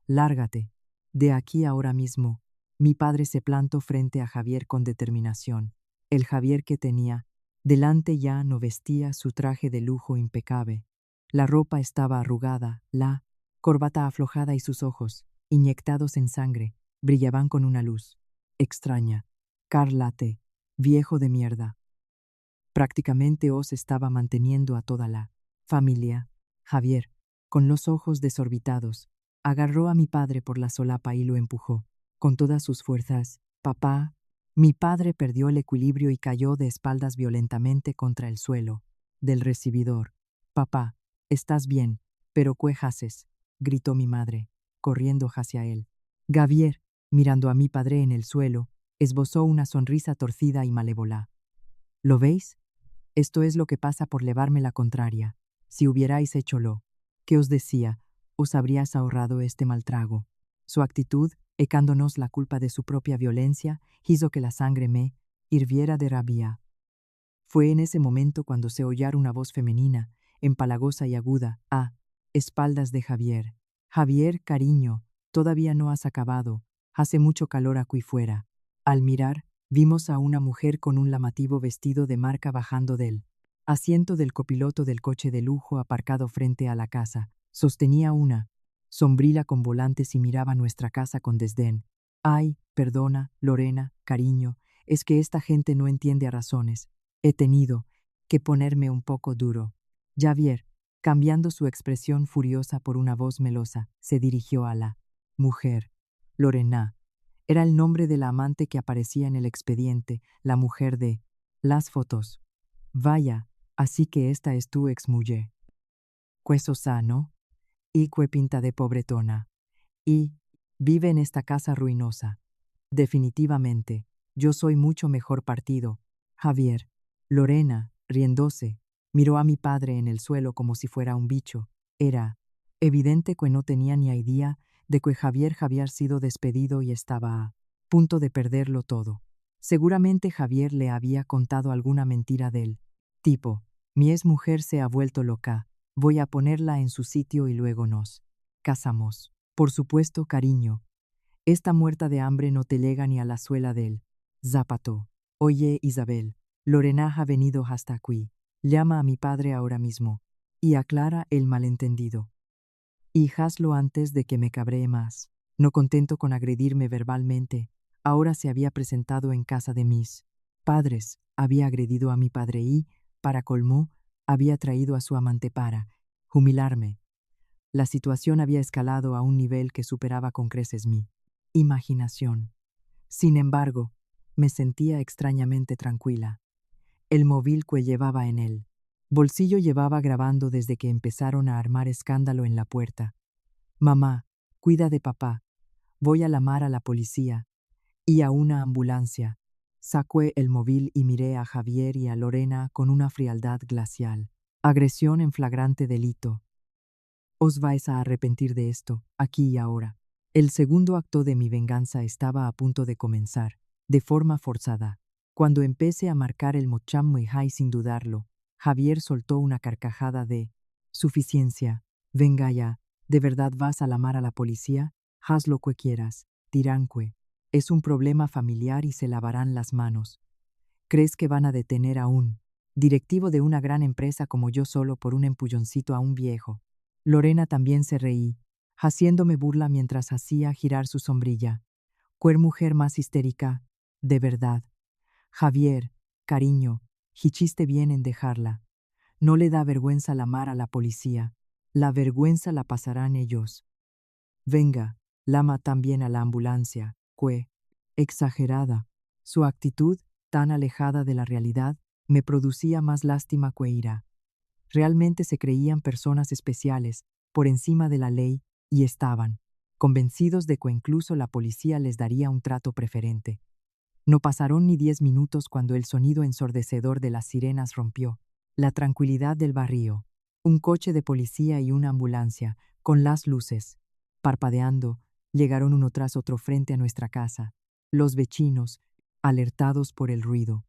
Lárgate. De aquí ahora mismo. Mi padre se plantó frente a Javier con determinación. El Javier que tenía delante ya no vestía su traje de lujo impecable. La ropa estaba arrugada, la corbata aflojada y sus ojos, inyectados en sangre, brillaban con una luz extraña. Carlate, viejo de mierda. Prácticamente os estaba manteniendo a toda la familia. Javier, con los ojos desorbitados, agarró a mi padre por la solapa y lo empujó con todas sus fuerzas. Papá. Mi padre perdió el equilibrio y cayó de espaldas violentamente contra el suelo del recibidor. Papá, estás bien, pero ¿qué haces?, gritó mi madre, corriendo hacia él. Javier, mirando a mi padre en el suelo, esbozó una sonrisa torcida y malévola. ¿Lo veis? Esto es lo que pasa por llevarme la contraria. Si hubierais hecho lo que os decía, os habrías ahorrado este mal trago. Su actitud, echándonos la culpa de su propia violencia, hizo que la sangre me hirviera de rabia. Fue en ese momento cuando se oyó una voz femenina, empalagosa y aguda, a espaldas de Javier. Javier, cariño, todavía no has acabado, hace mucho calor aquí fuera. Al mirar, vimos a una mujer con un llamativo vestido de marca bajando del asiento del copiloto del coche de lujo aparcado frente a la casa. Sostenía una sombrilla con volantes y miraba nuestra casa con desdén. Ay, perdona, Lorena, cariño, es que esta gente no entiende a razones. He tenido que ponerme un poco duro. Javier, cambiando su expresión furiosa por una voz melosa, se dirigió a la mujer. Lorena. Era el nombre de la amante que aparecía en el expediente, la mujer de las fotos. Vaya, así que esta es tu exmujer. Queso sano, y que pinta de pobretona. Y vive en esta casa ruinosa. Definitivamente, yo soy mucho mejor partido. Javier. Lorena, riéndose, miró a mi padre en el suelo como si fuera un bicho. Era evidente que no tenía ni idea de que Javier había sido despedido y estaba a punto de perderlo todo. Seguramente Javier le había contado alguna mentira del tipo: mi exmujer se ha vuelto loca, voy a ponerla en su sitio y luego nos casamos. Por supuesto, cariño. Esta muerta de hambre no te llega ni a la suela del zapato. Oye, Isabel, Lorena ha venido hasta aquí. Llama a mi padre ahora mismo y aclara el malentendido. Y hazlo antes de que me cabree más. No contento con agredirme verbalmente, ahora se había presentado en casa de mis padres, había agredido a mi padre y, para colmo, había traído a su amante para humilarme. La situación había escalado a un nivel que superaba con creces mi imaginación. Sin embargo, me sentía extrañamente tranquila. El móvil que llevaba en el bolsillo llevaba grabando desde que empezaron a armar escándalo en la puerta. Mamá, cuida de papá. Voy a llamar a la policía y a una ambulancia. Saqué el móvil y miré a Javier y a Lorena con una frialdad glacial. Agresión en flagrante delito. Os vais a arrepentir de esto, aquí y ahora. El segundo acto de mi venganza estaba a punto de comenzar, de forma forzada. Cuando empecé a marcar el mocham Muay sin dudarlo, Javier soltó una carcajada de suficiencia. Venga ya, ¿de verdad vas a llamar a la policía? Haz lo que quieras, tiranque. Es un problema familiar y se lavarán las manos. ¿Crees que van a detener a un directivo de una gran empresa como yo solo por un empulloncito a un viejo? Lorena también se reí, haciéndome burla mientras hacía girar su sombrilla. ¿Cuál mujer más histérica? De verdad. Javier, cariño, hiciste bien en dejarla. No le da vergüenza llamar a la policía. La vergüenza la pasarán ellos. Venga, llama también a la ambulancia. Exagerada. Su actitud, tan alejada de la realidad, me producía más lástima que ira. Realmente se creían personas especiales, por encima de la ley, y estaban convencidos de que incluso la policía les daría un trato preferente. No pasaron ni 10 minutos cuando el sonido ensordecedor de las sirenas rompió la tranquilidad del barrio. Un coche de policía y una ambulancia, con las luces parpadeando, llegaron uno tras otro frente a nuestra casa. Los vecinos, alertados por el ruido,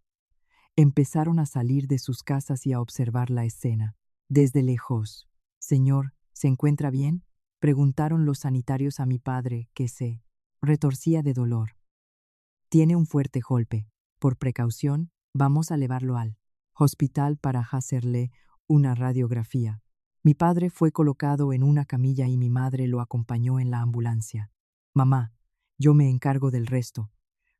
empezaron a salir de sus casas y a observar la escena. Desde lejos. «Señor, ¿se encuentra bien?», preguntaron los sanitarios a mi padre, que se retorcía de dolor. «Tiene un fuerte golpe. Por precaución, vamos a llevarlo al hospital para hacerle una radiografía». Mi padre fue colocado en una camilla y mi madre lo acompañó en la ambulancia. «Mamá, yo me encargo del resto.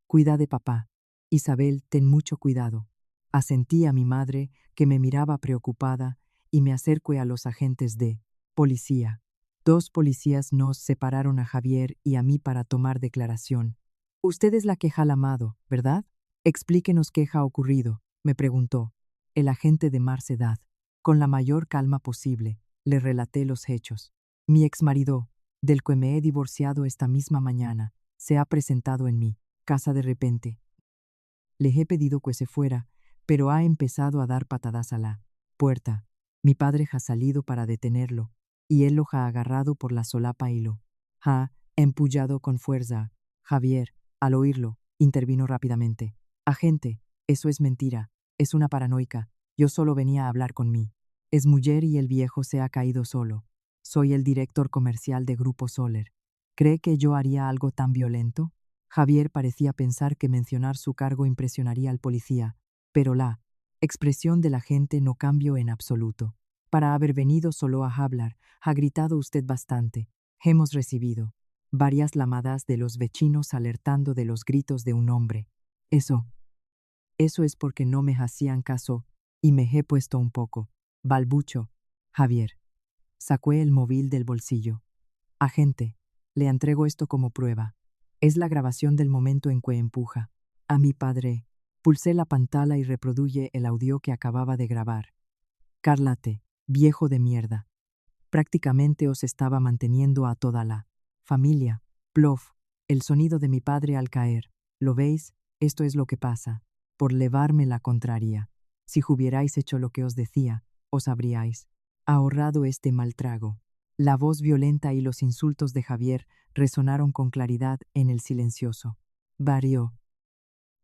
Cuida de papá. Isabel, ten mucho cuidado». Asentí a mi madre, que me miraba preocupada, y me acerqué a los agentes de policía. 2 policías nos separaron a Javier y a mí para tomar declaración. «Usted es la que ha llamado, ¿verdad? Explíquenos qué ha ocurrido», me preguntó el agente de Marcedad. Con la mayor calma posible, le relaté los hechos. «Mi exmarido, del que me he divorciado esta misma mañana, se ha presentado en mi casa de repente. Le he pedido que se fuera, pero ha empezado a dar patadas a la puerta. Mi padre ha salido para detenerlo, y él lo ha agarrado por la solapa y lo ha empullado con fuerza». Javier, al oírlo, intervino rápidamente. «Agente, eso es mentira, es una paranoica. Yo solo venía a hablar con mí. Es mujer y el viejo se ha caído solo. Soy el director comercial de Grupo Soler. ¿Cree que yo haría algo tan violento?». Javier parecía pensar que mencionar su cargo impresionaría al policía, pero la expresión de la gente no cambió en absoluto. «Para haber venido solo a hablar, ha gritado usted bastante. Hemos recibido varias llamadas de los vecinos alertando de los gritos de un hombre. Eso es porque no me hacían caso y me he puesto un poco balbucho». Javier saqué el móvil del bolsillo. «Agente, le entrego esto como prueba. Es la grabación del momento en que empuja a mi padre». Pulsé la pantalla y reproduye el audio que acababa de grabar. «Carlate, viejo de mierda. Prácticamente os estaba manteniendo a toda la familia». Plof, el sonido de mi padre al caer. «¿Lo veis? Esto es lo que pasa por llevarme la contraria. Si hubierais hecho lo que os decía, os habríais ahorrado este mal trago». La voz violenta y los insultos de Javier resonaron con claridad en el silencioso barrio.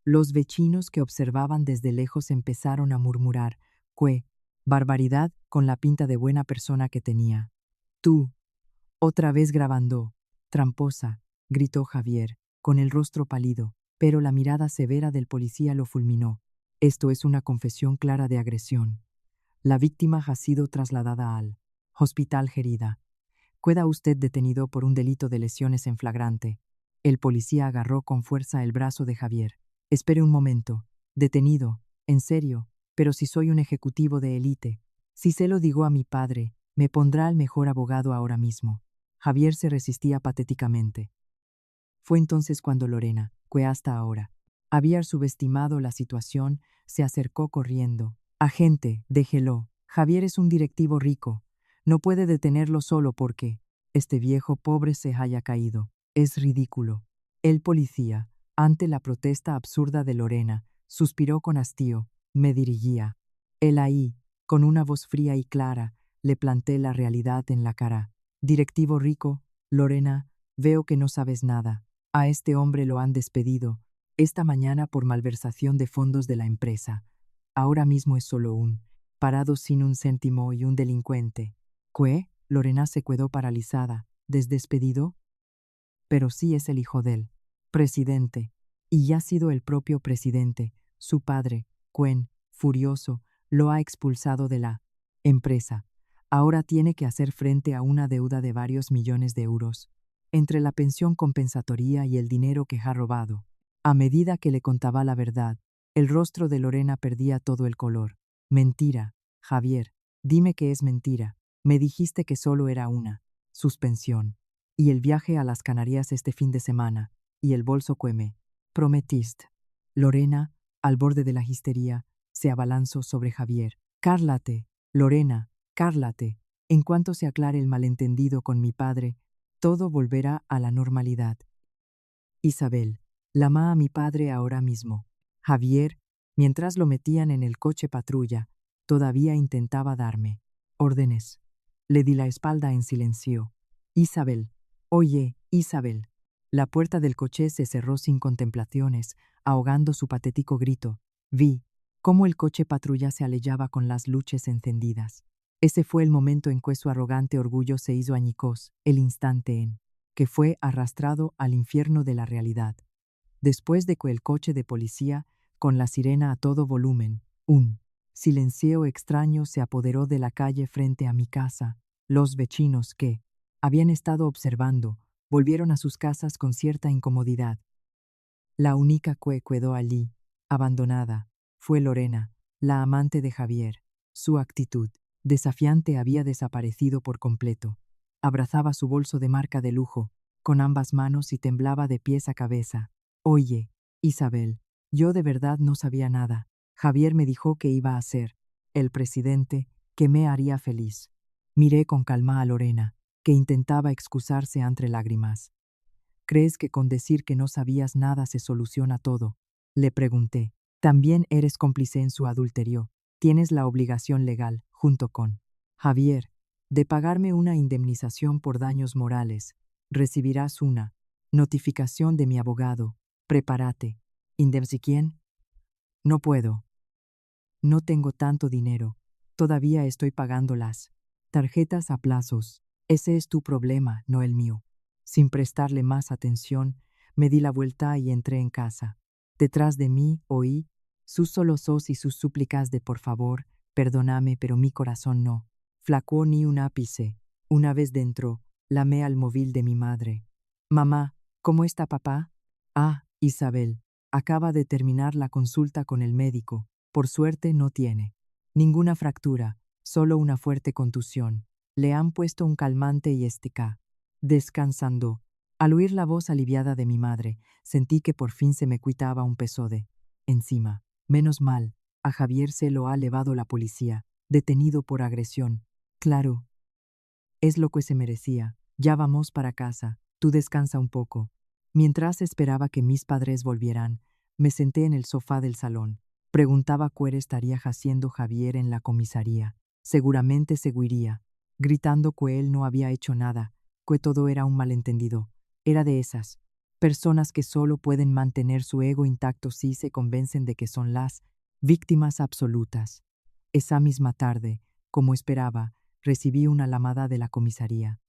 Los vecinos que observaban desde lejos empezaron a murmurar: «¡Qué barbaridad con la pinta de buena persona que tenía!». «Tú, otra vez grabando, tramposa», gritó Javier, con el rostro pálido, pero la mirada severa del policía lo fulminó. «Esto es una confesión clara de agresión. La víctima ha sido trasladada al hospital herida. Queda usted detenido por un delito de lesiones en flagrante». El policía agarró con fuerza el brazo de Javier. «Espere un momento. Detenido, en serio, pero si soy un ejecutivo de élite. Si se lo digo a mi padre, me pondrá el mejor abogado ahora mismo. Javier se resistía patéticamente. Fue entonces cuando Lorena, que hasta ahora había subestimado la situación, se acercó corriendo. Agente, déjelo. Javier es un directivo rico. No puede detenerlo solo porque este viejo pobre se haya caído. Es ridículo. El policía, ante la protesta absurda de Lorena, suspiró con hastío. Me dirigía. Él ahí, con una voz fría y clara, le planté la realidad en la cara. Directivo rico, Lorena, veo que no sabes nada. A este hombre lo han despedido esta mañana por malversación de fondos de la empresa. Ahora mismo es solo un parado sin un céntimo y un delincuente. ¿Qué? Lorena se quedó paralizada. ¿Desdespedido? Pero sí es el hijo del presidente. Y ha sido el propio presidente, su padre, Quen, furioso, lo ha expulsado de la empresa. Ahora tiene que hacer frente a una deuda de varios millones de euros, entre la pensión compensatoria y el dinero que ha robado. A medida que le contaba la verdad, el rostro de Lorena perdía todo el color. Mentira, Javier, dime que es mentira. Me dijiste que solo era una suspensión. Y el viaje a las Canarias este fin de semana, y el bolso que me prometiste. Lorena, al borde de la histeria, se abalanzó sobre Javier. Cárlate, Lorena, cárlate. En cuanto se aclare el malentendido con mi padre, todo volverá a la normalidad. Isabel, llama a mi padre ahora mismo. Javier, mientras lo metían en el coche patrulla, todavía intentaba darme órdenes. Le di la espalda en silencio. Isabel, oye, Isabel. La puerta del coche se cerró sin contemplaciones, ahogando su patético grito. Vi cómo el coche patrulla se alejaba con las luces encendidas. Ese fue el momento en que su arrogante orgullo se hizo añicos, el instante en que fue arrastrado al infierno de la realidad. Después de que el coche de policía, con la sirena a todo volumen, un silencio extraño se apoderó de la calle frente a mi casa. Los vecinos que habían estado observando volvieron a sus casas con cierta incomodidad. La única que quedó allí, abandonada, fue Lorena, la amante de Javier. Su actitud desafiante había desaparecido por completo. Abrazaba su bolso de marca de lujo, con ambas manos y temblaba de pies a cabeza. Oye, Isabel, yo de verdad no sabía nada. Javier me dijo que iba a ser el presidente, que me haría feliz. Miré con calma a Lorena, que intentaba excusarse entre lágrimas. ¿Crees que con decir que no sabías nada se soluciona todo? Le pregunté. También eres cómplice en su adulterio. Tienes la obligación legal, junto con Javier, de pagarme una indemnización por daños morales. Recibirás una notificación de mi abogado. Prepárate. ¿Indemnización? No puedo. No tengo tanto dinero. Todavía estoy pagando las tarjetas a plazos. Ese es tu problema, no el mío. Sin prestarle más atención, me di la vuelta y entré en casa. Detrás de mí oí sus sollozos y sus súplicas de por favor, perdóname, pero mi corazón no flaqueó ni un ápice. Una vez dentro, llamé al móvil de mi madre. Mamá, ¿cómo está papá? Ah, Isabel, acaba de terminar la consulta con el médico. Por suerte no tiene ninguna fractura, solo una fuerte contusión. Le han puesto un calmante y está descansando. Al oír la voz aliviada de mi madre, sentí que por fin se me quitaba un peso de encima. Menos mal, a Javier se lo ha llevado la policía, detenido por agresión. Claro, es lo que se merecía. Ya vamos para casa, tú descansa un poco. Mientras esperaba que mis padres volvieran, me senté en el sofá del salón. Preguntaba qué estaría haciendo Javier en la comisaría. Seguramente seguiría, gritando que él no había hecho nada, que todo era un malentendido. Era de esas personas que solo pueden mantener su ego intacto si se convencen de que son las víctimas absolutas. Esa misma tarde, como esperaba, recibí una llamada de la comisaría.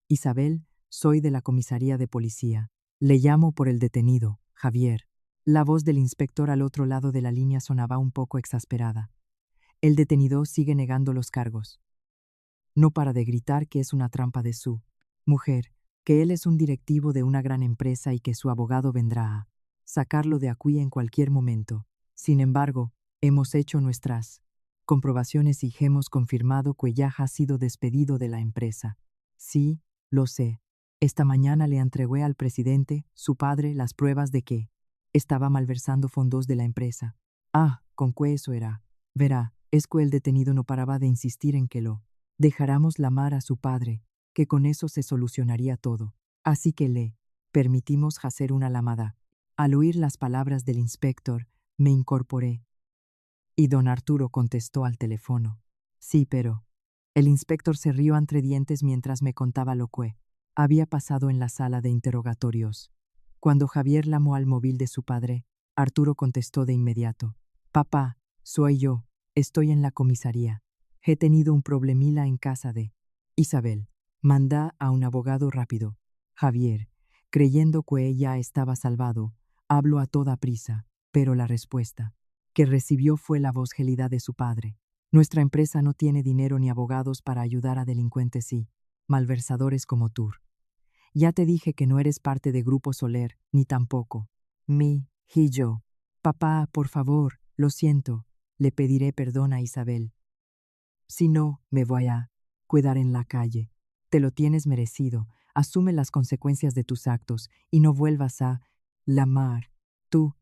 Isabel, soy de la comisaría de policía. Le llamo por el detenido, Javier. La voz del inspector al otro lado de la línea sonaba un poco exasperada. El detenido sigue negando los cargos. No para de gritar que es una trampa de su mujer, que él es un directivo de una gran empresa y que su abogado vendrá a sacarlo de aquí en cualquier momento. Sin embargo, hemos hecho nuestras comprobaciones y hemos confirmado que ya ha sido despedido de la empresa. Sí, lo sé. Esta mañana le entregué al presidente, su padre, las pruebas de que estaba malversando fondos de la empresa. Ah, con que eso era. Verá, es que el detenido no paraba de insistir en que lo dejáramos llamar a su padre, que con eso se solucionaría todo. Así que le permitimos hacer una llamada. Al oír las palabras del inspector, me incorporé. Y don Arturo contestó al teléfono. Sí, pero... El inspector se rió entre dientes mientras me contaba lo que había pasado en la sala de interrogatorios. Cuando Javier llamó al móvil de su padre, Arturo contestó de inmediato. Papá, soy yo. Estoy en la comisaría. He tenido un problemila en casa de Isabel. Manda a un abogado rápido. Javier, creyendo que ella estaba salvado, habló a toda prisa, pero la respuesta que recibió fue la voz gélida de su padre. Nuestra empresa no tiene dinero ni abogados para ayudar a delincuentes y malversadores como tú. Ya te dije que no eres parte de Grupo Soler, ni tampoco y yo. Papá, por favor, lo siento, le pediré perdón a Isabel. Si no, me voy a quedar en la calle. Te lo tienes merecido. Asume las consecuencias de tus actos y no vuelvas a lamar. Tú.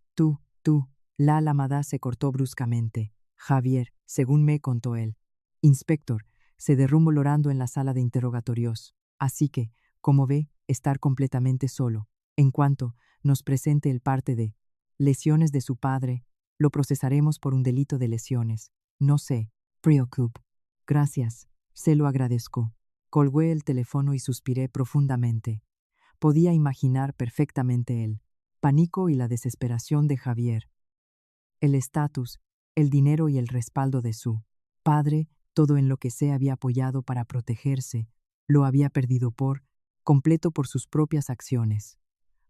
La lamada se cortó bruscamente. Javier, según me contó él. Inspector, se derrumbó llorando en la sala de interrogatorios. Así que, como ve, estar completamente solo. En cuanto nos presente el parte de lesiones de su padre, lo procesaremos por un delito de lesiones. No se preocupe. Gracias, se lo agradezco. Colgué el teléfono y suspiré profundamente. Podía imaginar perfectamente el pánico y la desesperación de Javier. El estatus, el dinero y el respaldo de su padre, todo en lo que se había apoyado para protegerse, lo había perdido por completo por sus propias acciones.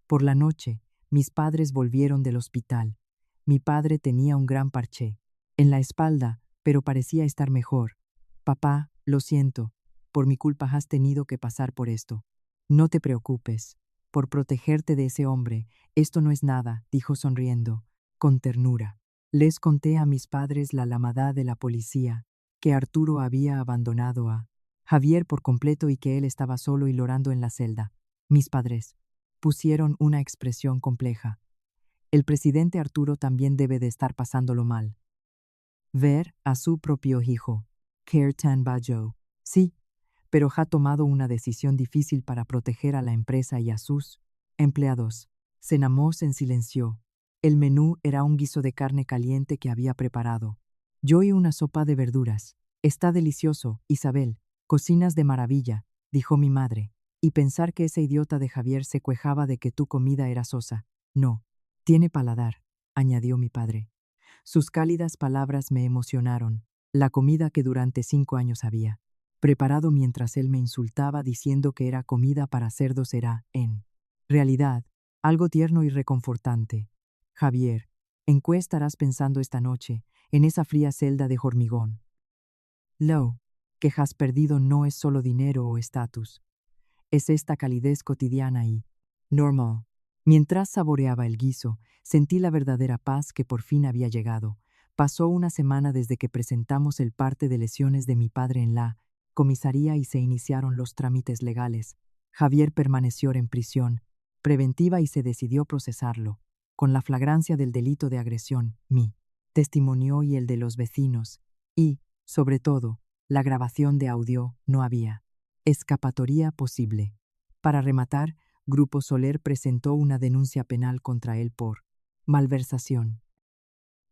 Por la noche, mis padres volvieron del hospital. Mi padre tenía un gran parché en la espalda, pero parecía estar mejor. Papá, lo siento, por mi culpa has tenido que pasar por esto. No te preocupes, por protegerte de ese hombre, esto no es nada, dijo sonriendo, con ternura. Les conté a mis padres la llamada de la policía, que Arturo había abandonado a Javier por completo y que él estaba solo y llorando en la celda. Mis padres pusieron una expresión compleja. El presidente Arturo también debe de estar pasándolo mal. Ver a su propio hijo, Kertan Bajo. Sí, pero ha tomado una decisión difícil para proteger a la empresa y a sus empleados. Cenamos en silencio. El menú era un guiso de carne caliente que había preparado. Yo y una sopa de verduras. Está delicioso, Isabel. Cocinas de maravilla, dijo mi madre. Y pensar que ese idiota de Javier se quejaba de que tu comida era sosa. No, tiene paladar, añadió mi padre. Sus cálidas palabras me emocionaron. La comida que durante 5 años había preparado mientras él me insultaba diciendo que era comida para cerdos era, en realidad, algo tierno y reconfortante. Javier, ¿en qué estarás pensando esta noche, en esa fría celda de hormigón? Lo que has perdido no es solo dinero o estatus. Es esta calidez cotidiana y normal. Mientras saboreaba el guiso, sentí la verdadera paz que por fin había llegado. Pasó una semana desde que presentamos el parte de lesiones de mi padre en la comisaría y se iniciaron los trámites legales. Javier permaneció en prisión preventiva y se decidió procesarlo, con la flagrancia del delito de agresión, mi testimonio y el de los vecinos, y, sobre todo, la grabación de audio, no había escapatoria posible. Para rematar, Grupo Soler presentó una denuncia penal contra él por malversación.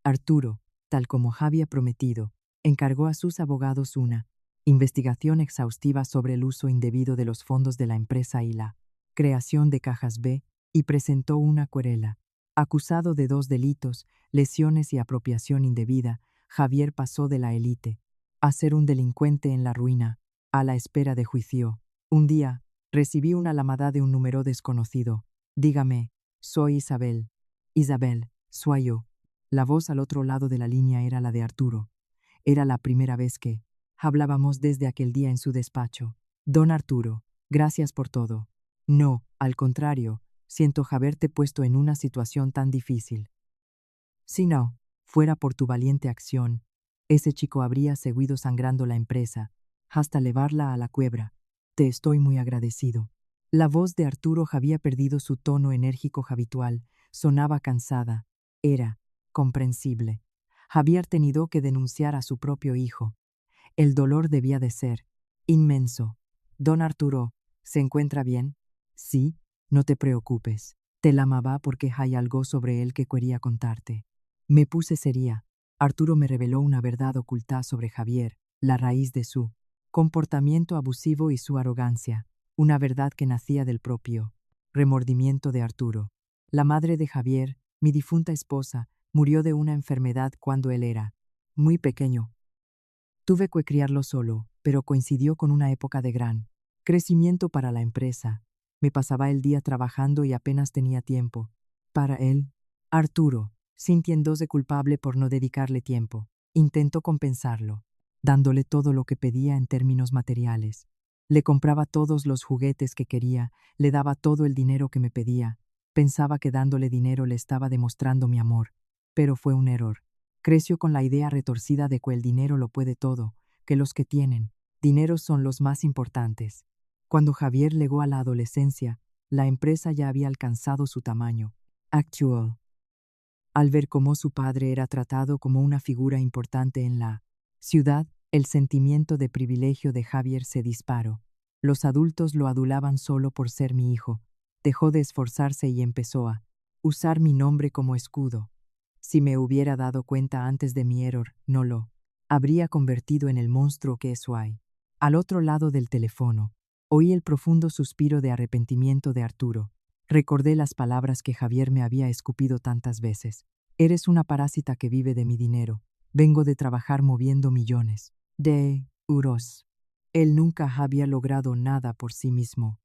Arturo, tal como había prometido, encargó a sus abogados una investigación exhaustiva sobre el uso indebido de los fondos de la empresa y la creación de cajas B, y presentó una querela. Acusado de 2 delitos, lesiones y apropiación indebida, Javier pasó de la élite a ser un delincuente en la ruina, a la espera de juicio. Un día, recibí una llamada de un número desconocido. Dígame, soy Isabel. Isabel, soy yo. La voz al otro lado de la línea era la de Arturo. Era la primera vez que hablábamos desde aquel día en su despacho. Don Arturo, gracias por todo. No, al contrario, siento haberte puesto en una situación tan difícil. Si no fuera por tu valiente acción, ese chico habría seguido sangrando la empresa, hasta llevarla a la quiebra. Te estoy muy agradecido. La voz de Arturo había perdido su tono enérgico habitual, sonaba cansada. Era comprensible. Había tenido que denunciar a su propio hijo. El dolor debía de ser inmenso. Don Arturo, ¿se encuentra bien? Sí, no te preocupes. Te la amaba porque hay algo sobre él que quería contarte. Me puse seria. Arturo me reveló una verdad oculta sobre Javier, la raíz de su comportamiento abusivo y su arrogancia, una verdad que nacía del propio remordimiento de Arturo. La madre de Javier, mi difunta esposa, murió de una enfermedad cuando él era muy pequeño. Tuve que criarlo solo, pero coincidió con una época de gran crecimiento para la empresa. Me pasaba el día trabajando y apenas tenía tiempo para él. Arturo, sintiéndose culpable por no dedicarle tiempo, intentó compensarlo, dándole todo lo que pedía en términos materiales. Le compraba todos los juguetes que quería, le daba todo el dinero que me pedía. Pensaba que dándole dinero le estaba demostrando mi amor, pero fue un error. Creció con la idea retorcida de que el dinero lo puede todo, que los que tienen dinero son los más importantes. Cuando Javier llegó a la adolescencia, la empresa ya había alcanzado su tamaño actual. Al ver cómo su padre era tratado como una figura importante en la ciudad, el sentimiento de privilegio de Javier se disparó. Los adultos lo adulaban solo por ser mi hijo. Dejó de esforzarse y empezó a usar mi nombre como escudo. Si me hubiera dado cuenta antes de mi error, no lo habría convertido en el monstruo que es hoy. Al otro lado del teléfono, oí el profundo suspiro de arrepentimiento de Arturo. Recordé las palabras que Javier me había escupido tantas veces. Eres una parásita que vive de mi dinero. Vengo de trabajar moviendo millones de euros. Él nunca había logrado nada por sí mismo.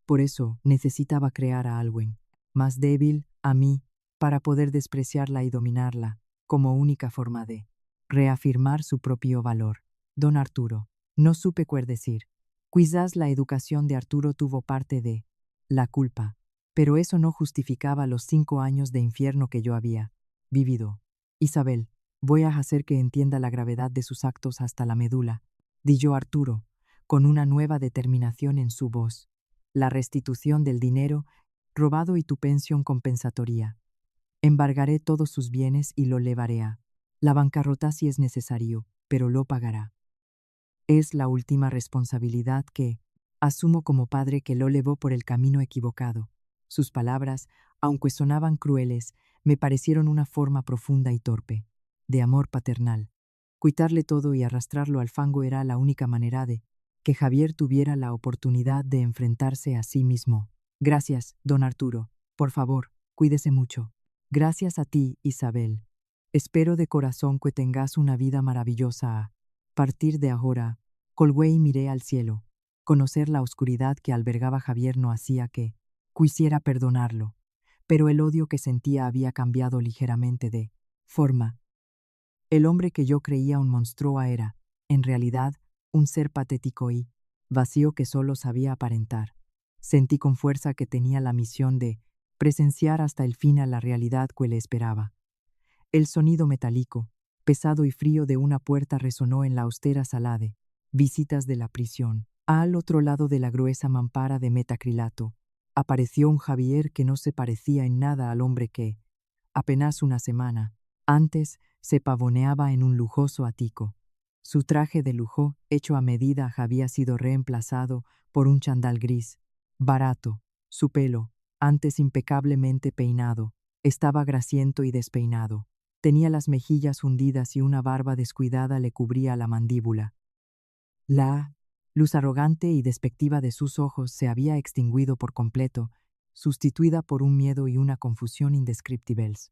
Por eso necesitaba crear a alguien más débil, a mí, para poder despreciarla y dominarla, como única forma de reafirmar su propio valor. Don Arturo, no supe qué decir. Quizás la educación de Arturo tuvo parte de la culpa, pero eso no justificaba los 5 años de infierno que yo había vivido. Isabel, voy a hacer que entienda la gravedad de sus actos hasta la médula, dijo Arturo, con una nueva determinación en su voz. La restitución del dinero robado y tu pensión compensatoria. Embargaré todos sus bienes y lo llevaré a la bancarrota si es necesario, pero lo pagará. Es la última responsabilidad que asumo como padre que lo llevó por el camino equivocado. Sus palabras, aunque sonaban crueles, me parecieron una forma profunda y torpe de amor paternal. Quitarle todo y arrastrarlo al fango era la única manera de que Javier tuviera la oportunidad de enfrentarse a sí mismo. Gracias, don Arturo. Por favor, cuídese mucho. Gracias a ti, Isabel. Espero de corazón que tengas una vida maravillosa a partir de ahora. Colgué y miré al cielo. Conocer la oscuridad que albergaba Javier no hacía que quisiera perdonarlo, pero el odio que sentía había cambiado ligeramente de forma. El hombre que yo creía un monstruo era, en realidad, un ser patético y vacío que solo sabía aparentar. Sentí con fuerza que tenía la misión de presenciar hasta el fin a la realidad que le esperaba. El sonido metálico, pesado y frío de una puerta resonó en la austera sala de visitas de la prisión. Al otro lado de la gruesa mampara de metacrilato, apareció un Javier que no se parecía en nada al hombre que, apenas una semana antes, se pavoneaba en un lujoso ático. Su traje de lujo, hecho a medida, había sido reemplazado por un chandal gris, barato. Su pelo, antes impecablemente peinado, estaba grasiento y despeinado. Tenía las mejillas hundidas y una barba descuidada le cubría la mandíbula. La luz arrogante y despectiva de sus ojos se había extinguido por completo, sustituida por un miedo y una confusión indescriptibles.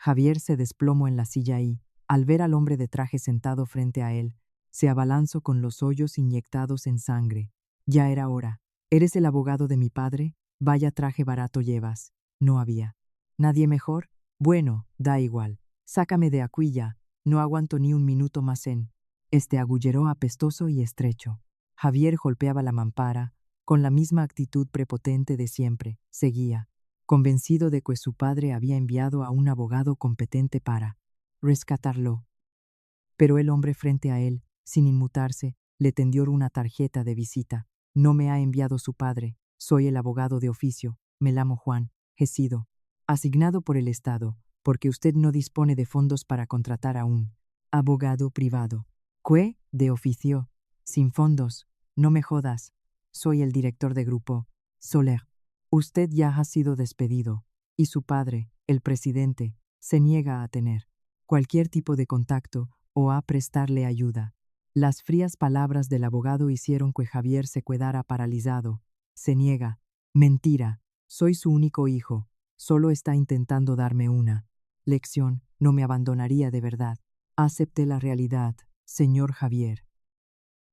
Javier se desplomó en la silla y, al ver al hombre de traje sentado frente a él, se abalanzó con los hoyos inyectados en sangre. Ya era hora. ¿Eres el abogado de mi padre? Vaya traje barato llevas. No había nadie mejor. Bueno, da igual. Sácame de aquí ya. No aguanto ni un minuto más en este agullero apestoso y estrecho. Javier golpeaba la mampara, con la misma actitud prepotente de siempre. Seguía, convencido de que su padre había enviado a un abogado competente para rescatarlo. Pero el hombre frente a él, sin inmutarse, le tendió una tarjeta de visita. No me ha enviado su padre. Soy el abogado de oficio. Me llamo Juan. He sido asignado por el Estado, porque usted no dispone de fondos para contratar a un abogado privado. ¿Qué? De oficio. Sin fondos. No me jodas. Soy el director de grupo. Soler. Usted ya ha sido despedido, y su padre, el presidente, se niega a tener cualquier tipo de contacto o a prestarle ayuda. Las frías palabras del abogado hicieron que Javier se quedara paralizado. Se niega. Mentira. Soy su único hijo. Solo está intentando darme una lección. No me abandonaría de verdad. Acepté la realidad, señor Javier.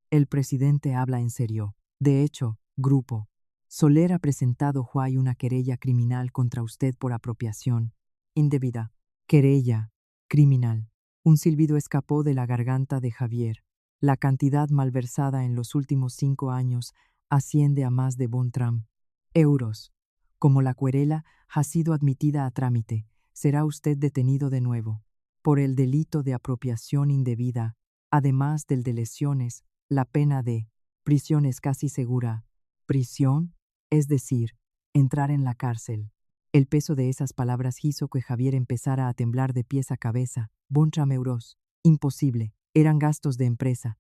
El presidente habla en serio. De hecho, grupo Soler ha presentado hoy una querella criminal contra usted por apropiación indebida. Querella criminal. Un silbido escapó de la garganta de Javier. La cantidad malversada en los últimos 5 años asciende a más de €1.000.000. Como la querella ha sido admitida a trámite, será usted detenido de nuevo por el delito de apropiación indebida, además del de lesiones. La pena de prisión es casi segura. Prisión, es decir, entrar en la cárcel. El peso de esas palabras hizo que Javier empezara a temblar de pies a cabeza. €1.000.000. Imposible. Eran gastos de empresa.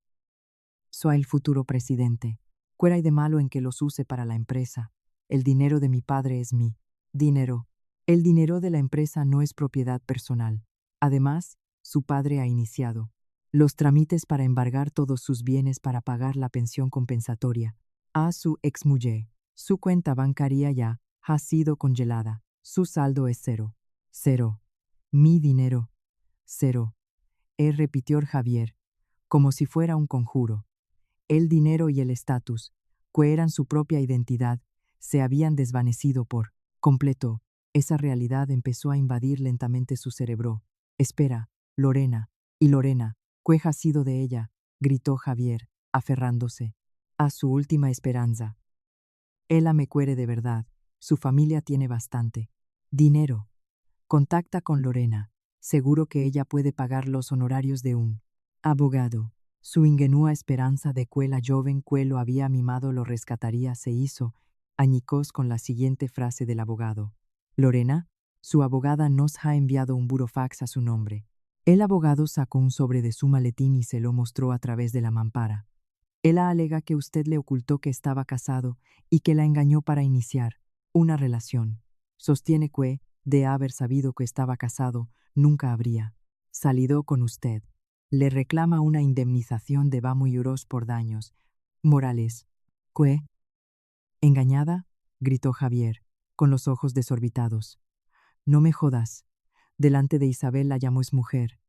Soy el futuro presidente. ¿Qué hay de malo en que los use para la empresa? El dinero de mi padre es mi dinero. El dinero de la empresa no es propiedad personal. Además, su padre ha iniciado los trámites para embargar todos sus bienes para pagar la pensión compensatoria a su exmujer. Su cuenta bancaria ya ha sido congelada. Su saldo es cero. Cero. Mi dinero. Cero. Repitió Javier, como si fuera un conjuro. El dinero y el estatus, que eran su propia identidad, se habían desvanecido por completo. Esa realidad empezó a invadir lentamente su cerebro. Espera, Lorena. Y Lorena, ¿qué ha sido de ella? Gritó Javier, aferrándose a su última esperanza. Ella me quiere de verdad. Su familia tiene bastante dinero. Contacta con Lorena. Seguro que ella puede pagar los honorarios de un abogado. Su ingenua esperanza de que la joven que lo había mimado lo rescataría se hizo añicos con la siguiente frase del abogado. Lorena, su abogada nos ha enviado un burofax a su nombre. El abogado sacó un sobre de su maletín y se lo mostró a través de la mampara. Ella alega que usted le ocultó que estaba casado y que la engañó para iniciar una relación. Sostiene que, de haber sabido que estaba casado, nunca habría salido con usted. Le reclama una indemnización de €1.000.000 por daños morales. ¿Qué? ¿Engañada? Gritó Javier, con los ojos desorbitados. No me jodas. Delante de Isabel la llamó mujer.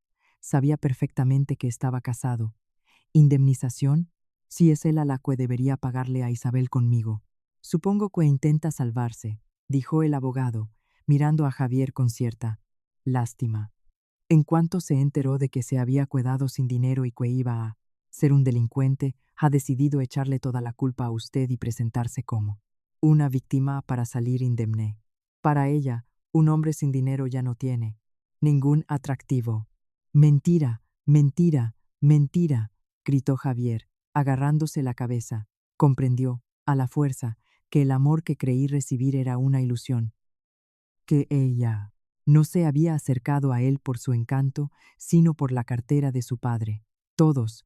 Sabía perfectamente que estaba casado. ¿Indemnización? Si es él a la que debería pagarle a Isabel conmigo. Supongo que intenta salvarse, dijo el abogado, mirando a Javier con cierta lástima. En cuanto se enteró de que se había quedado sin dinero y que iba a ser un delincuente, ha decidido echarle toda la culpa a usted y presentarse como una víctima para salir indemne. Para ella, un hombre sin dinero ya no tiene ningún atractivo. Mentira, mentira, mentira, gritó Javier, agarrándose la cabeza. Comprendió, a la fuerza, que el amor que creí recibir era una ilusión. Que ella no se había acercado a él por su encanto, sino por la cartera de su padre. Todos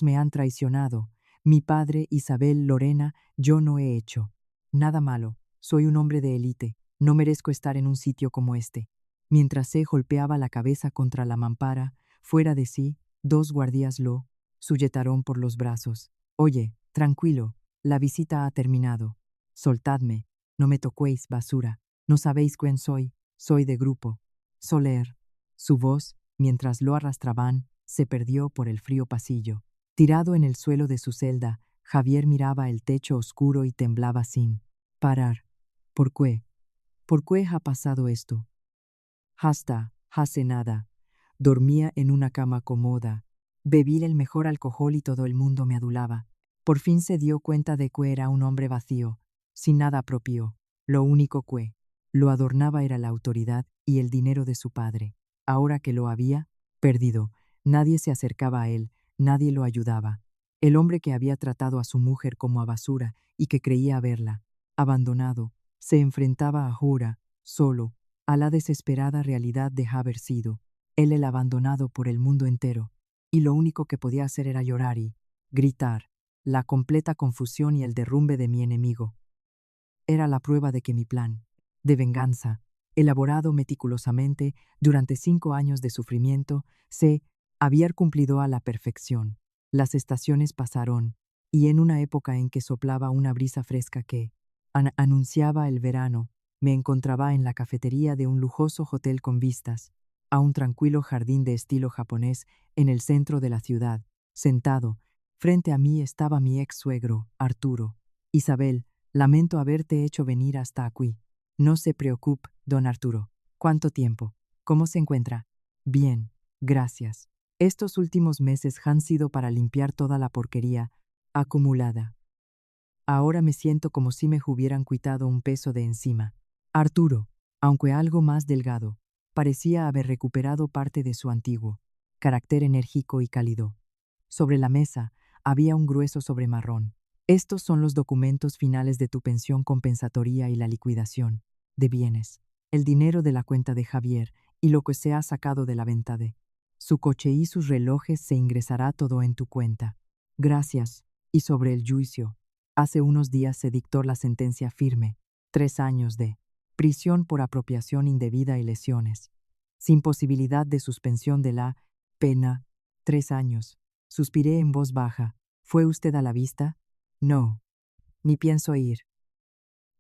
me han traicionado. Mi padre, Isabel, Lorena, yo no he hecho nada malo. Soy un hombre de élite. No merezco estar en un sitio como este. Mientras se golpeaba la cabeza contra la mampara, fuera de sí, 2 guardias lo sujetaron por los brazos. Oye, tranquilo, la visita ha terminado. Soltadme, no me toquéis, basura. No sabéis quién soy de grupo Soler. Su voz, mientras lo arrastraban, se perdió por el frío pasillo. Tirado en el suelo de su celda, Javier miraba el techo oscuro y temblaba sin parar. ¿Por qué? ¿Por qué ha pasado esto? Hasta hace nada. Dormía en una cama cómoda. Bebí el mejor alcohol y todo el mundo me adulaba. Por fin se dio cuenta de que era un hombre vacío, sin nada propio. Lo único que lo adornaba era la autoridad y el dinero de su padre. Ahora que lo había perdido, Nadie se acercaba a él, nadie lo ayudaba. El hombre que había tratado a su mujer como a basura y que creía haberla abandonado, se enfrentaba a Jura, solo, a la desesperada realidad de haber sido él el abandonado por el mundo entero, y lo único que podía hacer era llorar y gritar. La completa confusión y el derrumbe de mi enemigo era la prueba de que mi plan de venganza, elaborado meticulosamente durante 5 años de sufrimiento, se había cumplido a la perfección. Las estaciones pasaron, y en una época en que soplaba una brisa fresca que anunciaba el verano, me encontraba en la cafetería de un lujoso hotel con vistas a un tranquilo jardín de estilo japonés en el centro de la ciudad. Sentado, frente a mí estaba mi ex suegro, Arturo. Isabel, lamento haberte hecho venir hasta aquí. No se preocupe, don Arturo. ¿Cuánto tiempo? ¿Cómo se encuentra? Bien, gracias. Estos últimos meses han sido para limpiar toda la porquería acumulada. Ahora me siento como si me hubieran quitado un peso de encima. Arturo, aunque algo más delgado, parecía haber recuperado parte de su antiguo carácter enérgico y cálido. Sobre la mesa había un grueso sobre marrón. Estos son los documentos finales de tu pensión compensatoria y la liquidación de bienes, el dinero de la cuenta de Javier y lo que se ha sacado de la venta de su coche y sus relojes. Se ingresará todo en tu cuenta. Gracias. Y sobre el juicio, hace unos días se dictó la sentencia firme: 3 años de prisión por apropiación indebida y lesiones, sin posibilidad de suspensión de la pena. 3 años. Suspiré en voz baja. ¿Fue usted a la vista? No. Ni pienso ir.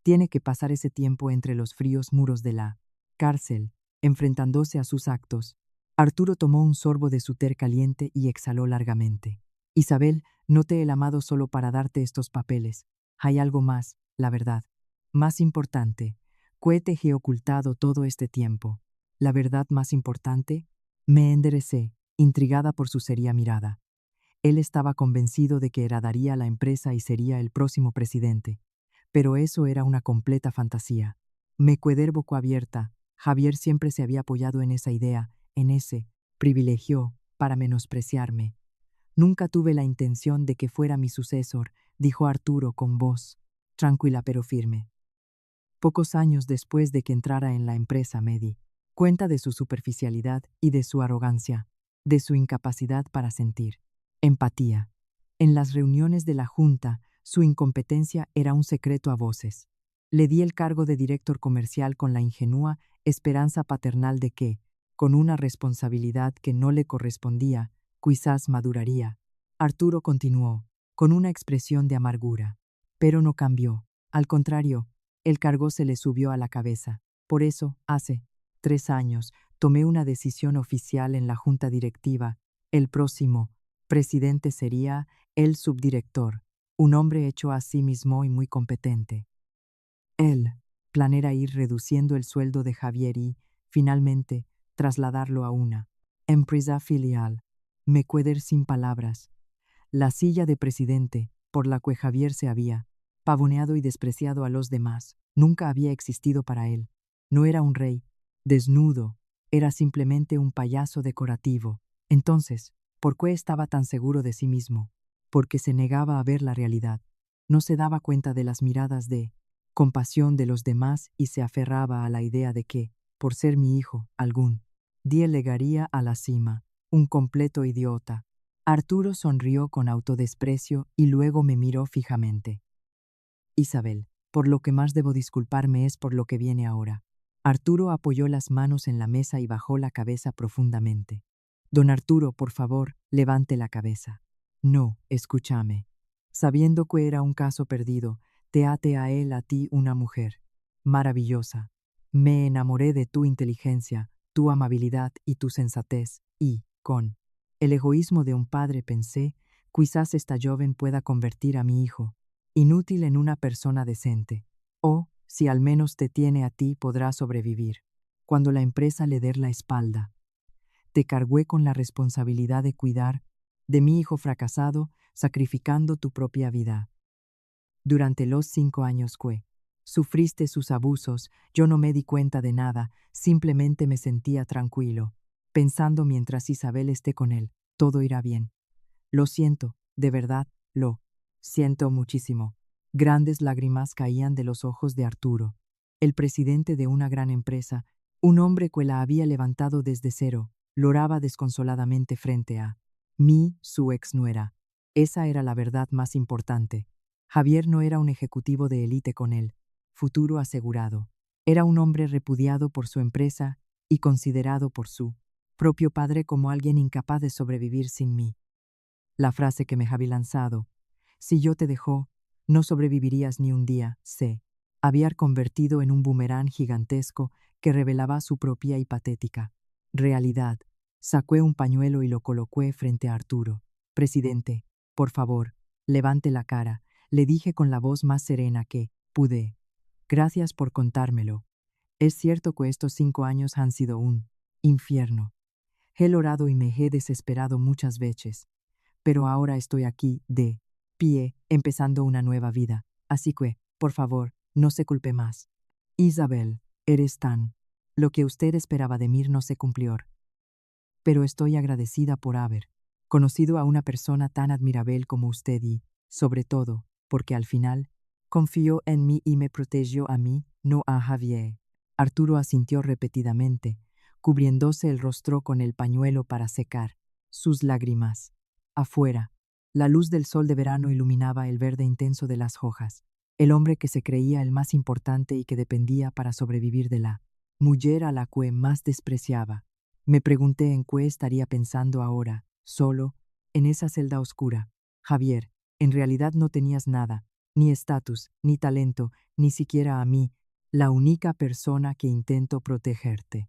Tiene que pasar ese tiempo entre los fríos muros de la cárcel, enfrentándose a sus actos. Arturo tomó un sorbo de su té caliente y exhaló largamente. Isabel, no te he amado solo para darte estos papeles. Hay algo más, la verdad. Más importante. ¿Qué te he ocultado todo este tiempo? La verdad más importante. Me enderecé, intrigada por su seria mirada. Él estaba convencido de que heredaría la empresa y sería el próximo presidente. Pero eso era una completa fantasía. Me quedé boca abierta. Javier siempre se había apoyado en esa idea, en ese privilegio, para menospreciarme. Nunca tuve la intención de que fuera mi sucesor, dijo Arturo con voz tranquila pero firme. Pocos años después de que entrara en la empresa me di cuenta de su superficialidad y de su arrogancia, de su incapacidad para sentir empatía. En las reuniones de la Junta, su incompetencia era un secreto a voces. Le di el cargo de director comercial con la ingenua esperanza paternal de que, con una responsabilidad que no le correspondía, quizás maduraría. Arturo continuó, con una expresión de amargura. Pero no cambió. Al contrario, el cargo se le subió a la cabeza. Por eso, hace 3 años, tomé una decisión oficial en la junta directiva. El próximo presidente sería el subdirector, un hombre hecho a sí mismo y muy competente. Él planea ir reduciendo el sueldo de Javier y, finalmente, trasladarlo a una empresa filial. Me quedé sin palabras. La silla de presidente, por la que Javier se había pavoneado y despreciado a los demás, nunca había existido para él. No era un rey desnudo, era simplemente un payaso decorativo. Entonces, ¿por qué estaba tan seguro de sí mismo? Porque se negaba a ver la realidad. No se daba cuenta de las miradas de compasión de los demás y se aferraba a la idea de que, por ser mi hijo, algún día llegaría a la cima. Un completo idiota. Arturo sonrió con autodesprecio y luego me miró fijamente. Isabel, por lo que más debo disculparme es por lo que viene ahora. Arturo apoyó las manos en la mesa y bajó la cabeza profundamente. Don Arturo, por favor, levante la cabeza. No, escúchame. Sabiendo que era un caso perdido, te ate a él, a ti, una mujer maravillosa. Me enamoré de tu inteligencia, tu amabilidad y tu sensatez, y, con el egoísmo de un padre pensé, quizás esta joven pueda convertir a mi hijo inútil en una persona decente. O, si al menos te tiene a ti, podrá sobrevivir. Cuando la empresa le dé la espalda. Te cargué con la responsabilidad de cuidar de mi hijo fracasado, sacrificando tu propia vida. Durante los 5 años que sufriste sus abusos, yo no me di cuenta de nada, simplemente me sentía tranquilo. pensando mientras Isabel esté con él, todo irá bien. Lo siento, de verdad, lo siento muchísimo. Grandes lágrimas caían de los ojos de Arturo. El presidente de una gran empresa, un hombre que la había levantado desde cero, lloraba desconsoladamente frente a su exnuera. Esa era la verdad más importante. Javier no era un ejecutivo de élite con él, futuro asegurado. Era un hombre repudiado por su empresa y considerado por su propio padre como alguien incapaz de sobrevivir sin mí. La frase que me había lanzado, si yo te dejo, no sobrevivirías ni un día, se había convertido en un boomerang gigantesco que revelaba su propia y patética realidad. Saqué un pañuelo y lo coloqué frente a Arturo. Presidente, por favor, levante la cara, le dije con la voz más serena que pude. Gracias por contármelo. Es cierto que estos 5 años han sido un infierno. He llorado y me he desesperado muchas veces, pero ahora estoy aquí, de pie, empezando una nueva vida. Así que, por favor, no se culpe más. Isabel, eres tan. Lo que usted esperaba de mí no se cumplió. Pero estoy agradecida por haber conocido a una persona tan admirable como usted y, sobre todo, porque al final, confió en mí y me protegió a mí, no a Javier. Arturo asintió repetidamente, cubriéndose el rostro con el pañuelo para secar sus lágrimas. Afuera, la luz del sol de verano iluminaba el verde intenso de las hojas. El hombre que se creía el más importante y que dependía para sobrevivir de la mujer a la que más despreciaba. Me pregunté en qué estaría pensando ahora, solo, en esa celda oscura. Javier, en realidad no tenías nada, ni estatus, ni talento, ni siquiera a mí, la única persona que intento protegerte.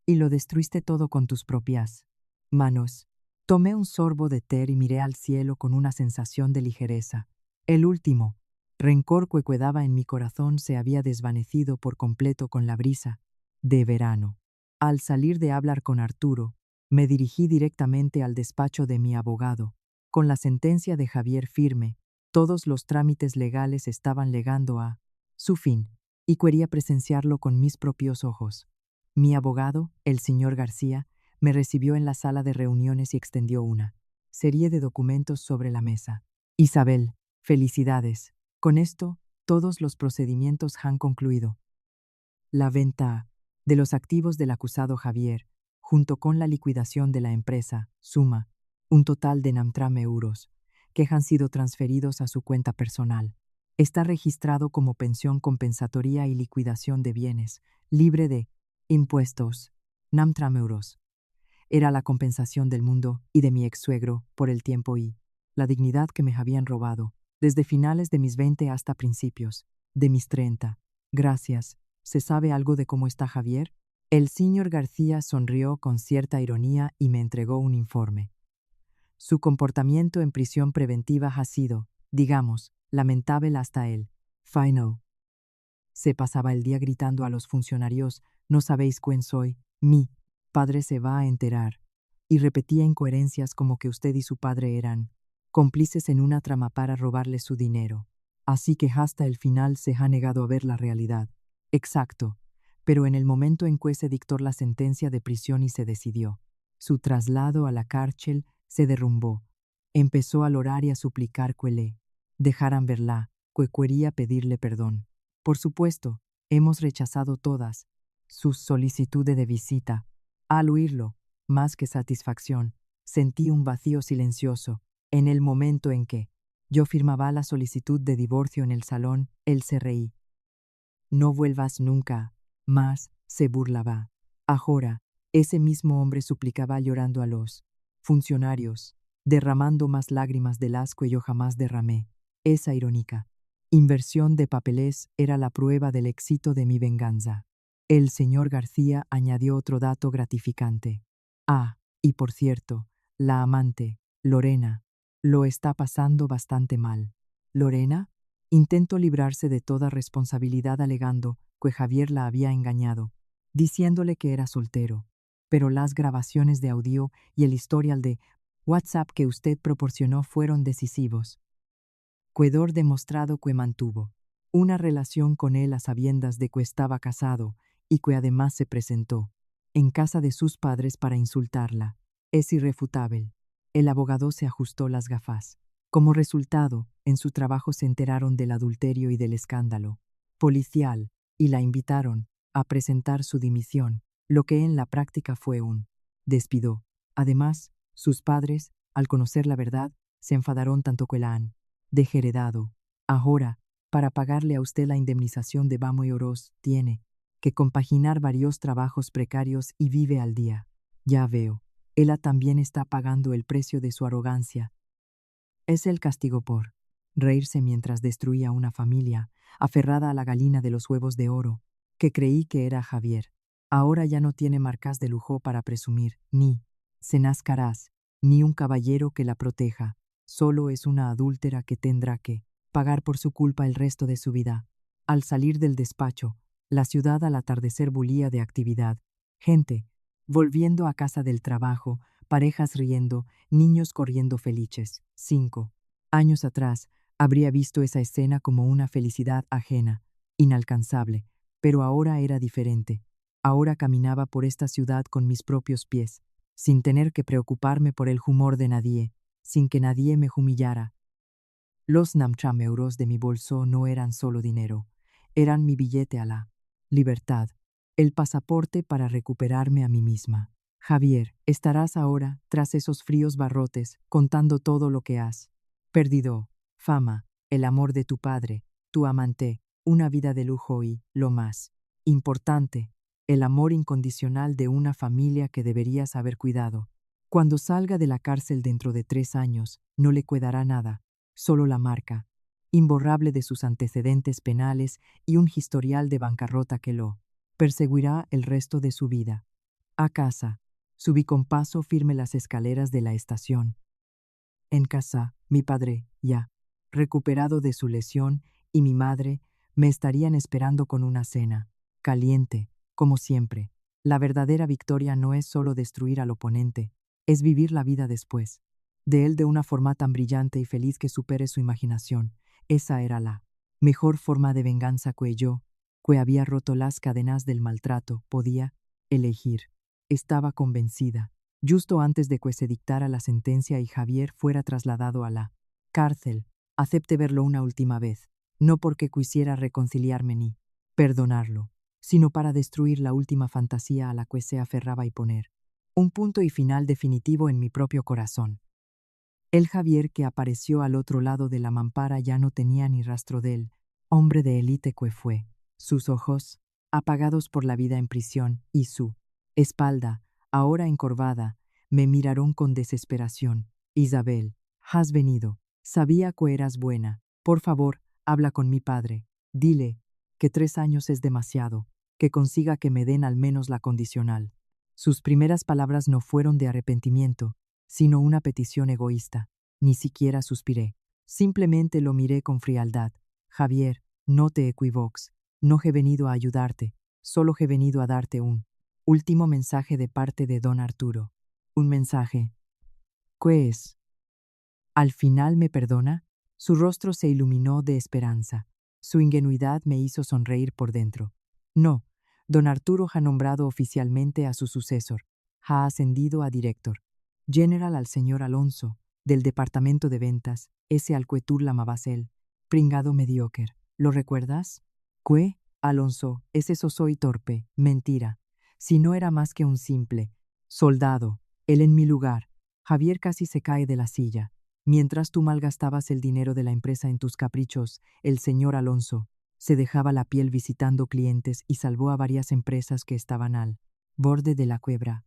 Y lo destruiste todo con tus propias manos. Tomé un sorbo de té y miré al cielo con una sensación de ligereza. El último rencor que quedaba en mi corazón se había desvanecido por completo con la brisa de verano. Al salir de hablar con Arturo, me dirigí directamente al despacho de mi abogado. Con la sentencia de Javier firme, todos los trámites legales estaban llegando a su fin, y quería presenciarlo con mis propios ojos. Mi abogado, el señor García, me recibió en la sala de reuniones y extendió una serie de documentos sobre la mesa. Isabel, felicidades. Con esto, todos los procedimientos han concluido. La venta de los activos del acusado Javier, junto con la liquidación de la empresa, suma un total de 93 euros, que han sido transferidos a su cuenta personal. Está registrado como pensión compensatoria y liquidación de bienes, libre de impuestos. 93 euros. Era la compensación del mundo y de mi ex-suegro por el tiempo y la dignidad que me habían robado, desde finales de mis 20 hasta principios de mis 30. Gracias. ¿Se sabe algo de cómo está Javier? El señor García sonrió con cierta ironía y me entregó un informe. Su comportamiento en prisión preventiva ha sido, digamos, lamentable hasta el final. Se pasaba el día gritando a los funcionarios, no sabéis quién soy, mi padre se va a enterar. Y repetía incoherencias como que usted y su padre eran cómplices en una trama para robarle su dinero. Así que hasta el final se ha negado a ver la realidad. Exacto. Pero en el momento en que se dictó la sentencia de prisión y se decidió su traslado a la cárcel, se derrumbó. Empezó a orar y a suplicar que le dejaran verla, que quería pedirle perdón. Por supuesto, hemos rechazado todas sus solicitudes de visita. Al oírlo, más que satisfacción, sentí un vacío silencioso. En el momento en que yo firmaba la solicitud de divorcio en el salón, él se reí. No vuelvas nunca más, se burlaba. Ahora, ese mismo hombre suplicaba llorando a los funcionarios, derramando más lágrimas del asco que yo jamás derramé. Esa irónica inversión de papeles era la prueba del éxito de mi venganza. El señor García añadió otro dato gratificante. Ah, y por cierto, la amante, Lorena, lo está pasando bastante mal. ¿Lorena? Intentó librarse de toda responsabilidad alegando que Javier la había engañado, diciéndole que era soltero. Pero las grabaciones de audio y el historial de WhatsApp que usted proporcionó fueron decisivos. Quedó demostrado que mantuvo una relación con él a sabiendas de que estaba casado y que además se presentó en casa de sus padres para insultarla. Es irrefutable. El abogado se ajustó las gafas. Como resultado, en su trabajo se enteraron del adulterio y del escándalo policial, y la invitaron a presentar su dimisión, lo que en la práctica fue un despido. Además, sus padres, al conocer la verdad, se enfadaron tanto que la han desheredado. Ahora, para pagarle a usted la indemnización de Bamo y Oroz, tiene que compaginar varios trabajos precarios y vive al día. Ya veo, ella también está pagando el precio de su arrogancia. Es el castigo por reírse mientras destruía una familia, aferrada a la gallina de los huevos de oro, que creí que era Javier. Ahora ya no tiene marcas de lujo para presumir, ni cenascarás, ni un caballero que la proteja. Solo es una adúltera que tendrá que pagar por su culpa el resto de su vida. Al salir del despacho, la ciudad al atardecer bullía de actividad. Gente volviendo a casa del trabajo, parejas riendo, niños corriendo felices. 5 años atrás, habría visto esa escena como una felicidad ajena, inalcanzable, pero ahora era diferente. Ahora caminaba por esta ciudad con mis propios pies, sin tener que preocuparme por el humor de nadie, sin que nadie me humillara. Los namcham euros de mi bolso no eran solo dinero, eran mi billete a la libertad, el pasaporte para recuperarme a mí misma. Javier, estarás ahora, tras esos fríos barrotes, contando todo lo que has perdido: fama, el amor de tu padre, tu amante, una vida de lujo y, lo más importante, el amor incondicional de una familia que deberías haber cuidado. Cuando salga de la cárcel dentro de 3 años, no le quedará nada, solo la marca imborrable de sus antecedentes penales y un historial de bancarrota que lo perseguirá el resto de su vida. A casa, subí con paso firme las escaleras de la estación. En casa, mi padre, ya recuperado de su lesión, y mi madre me estarían esperando con una cena caliente, como siempre. La verdadera victoria no es solo destruir al oponente, es vivir la vida después de él de una forma tan brillante y feliz que supere su imaginación. Esa era la mejor forma de venganza que yo, que había roto las cadenas del maltrato, podía elegir. Estaba convencida. Justo antes de que se dictara la sentencia y Javier fuera trasladado a la cárcel, acepté verlo una última vez, no porque quisiera reconciliarme ni perdonarlo, sino para destruir la última fantasía a la que se aferraba y poner un punto y final definitivo en mi propio corazón. El Javier que apareció al otro lado de la mampara ya no tenía ni rastro del hombre de élite que fue. Sus ojos, apagados por la vida en prisión, y su espalda, ahora encorvada, me miraron con desesperación. Isabel, has venido. Sabía que eras buena. Por favor, habla con mi padre. Dile que 3 años es demasiado, que consiga que me den al menos la condicional. Sus primeras palabras no fueron de arrepentimiento, sino una petición egoísta. Ni siquiera suspiré. Simplemente lo miré con frialdad. Javier, no te equivoques. No he venido a ayudarte, solo he venido a darte un último mensaje de parte de don Arturo. Un mensaje. ¿Qué es? ¿Al final me perdona? Su rostro se iluminó de esperanza. Su ingenuidad me hizo sonreír por dentro. No, don Arturo ha nombrado oficialmente a su sucesor. Ha ascendido a director general al señor Alonso, del departamento de ventas, ese al que tú llamabas él, pringado mediocre. ¿Lo recuerdas? ¿Qué? Alonso, ese soy torpe, mentira. Si no era más que un simple soldado, él en mi lugar. Javier casi se cae de la silla. Mientras tú malgastabas el dinero de la empresa en tus caprichos, el señor Alonso se dejaba la piel visitando clientes y salvó a varias empresas que estaban al borde de la quiebra.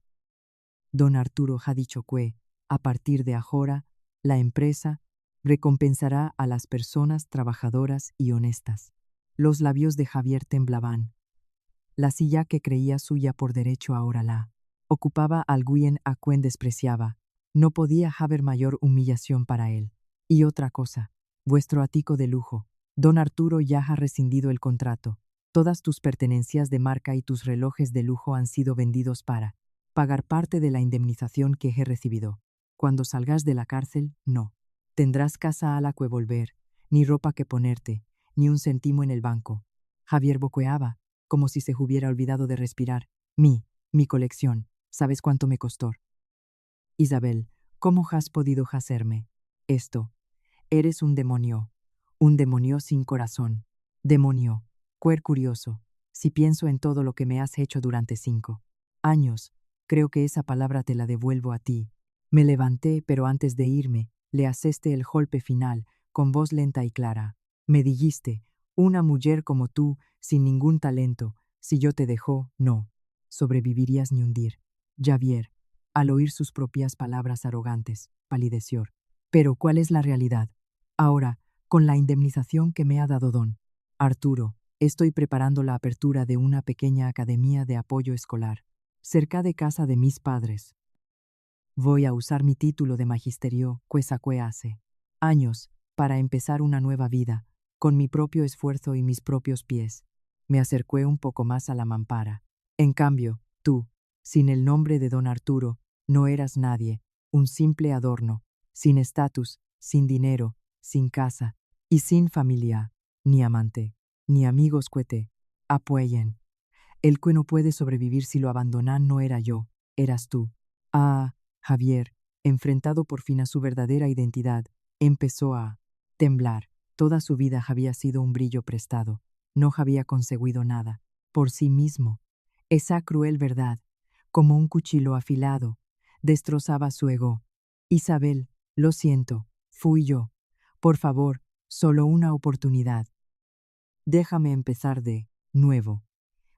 Don Arturo ha dicho que, a partir de ahora, la empresa recompensará a las personas trabajadoras y honestas. Los labios de Javier temblaban. La silla que creía suya por derecho ahora la ocupaba alguien a quien despreciaba. No podía haber mayor humillación para él. Y otra cosa, vuestro atico de lujo. Don Arturo ya ha rescindido el contrato. Todas tus pertenencias de marca y tus relojes de lujo han sido vendidos para pagar parte de la indemnización que he recibido. Cuando salgas de la cárcel, no tendrás casa a la que volver, ni ropa que ponerte, ni un céntimo en el banco. Javier boqueaba, como si se hubiera olvidado de respirar. Mi Mi colección, ¿sabes cuánto me costó? Isabel, ¿cómo has podido hacerme esto? Eres un demonio sin corazón. Demonio, cuer curioso, si pienso en todo lo que me has hecho durante 5 años, creo que esa palabra te la devuelvo a ti. Me levanté, pero antes de irme, le haceste el golpe final, con voz lenta y clara. Me dijiste, una mujer como tú, sin ningún talento, si yo te dejo, no sobrevivirías ni hundir. Javier, al oír sus propias palabras arrogantes, palideció. Pero ¿cuál es la realidad? Ahora, con la indemnización que me ha dado don Arturo, estoy preparando la apertura de una pequeña academia de apoyo escolar, cerca de casa de mis padres. Voy a usar mi título de magisterio, que saqué hace años, para empezar una nueva vida, con mi propio esfuerzo y mis propios pies. Me acerqué un poco más a la mampara. En cambio, tú, sin el nombre de don Arturo, no eras nadie, un simple adorno, sin estatus, sin dinero, sin casa y sin familia, ni amante, ni amigos que te apoyen. El que no puede sobrevivir si lo abandonan no era yo, eras tú. Ah, Javier, enfrentado por fin a su verdadera identidad, empezó a temblar. Toda su vida había sido un brillo prestado. No había conseguido nada, por sí mismo. Esa cruel verdad, como un cuchillo afilado, destrozaba su ego. Isabel, lo siento, fui yo. Por favor, solo una oportunidad. Déjame empezar de nuevo.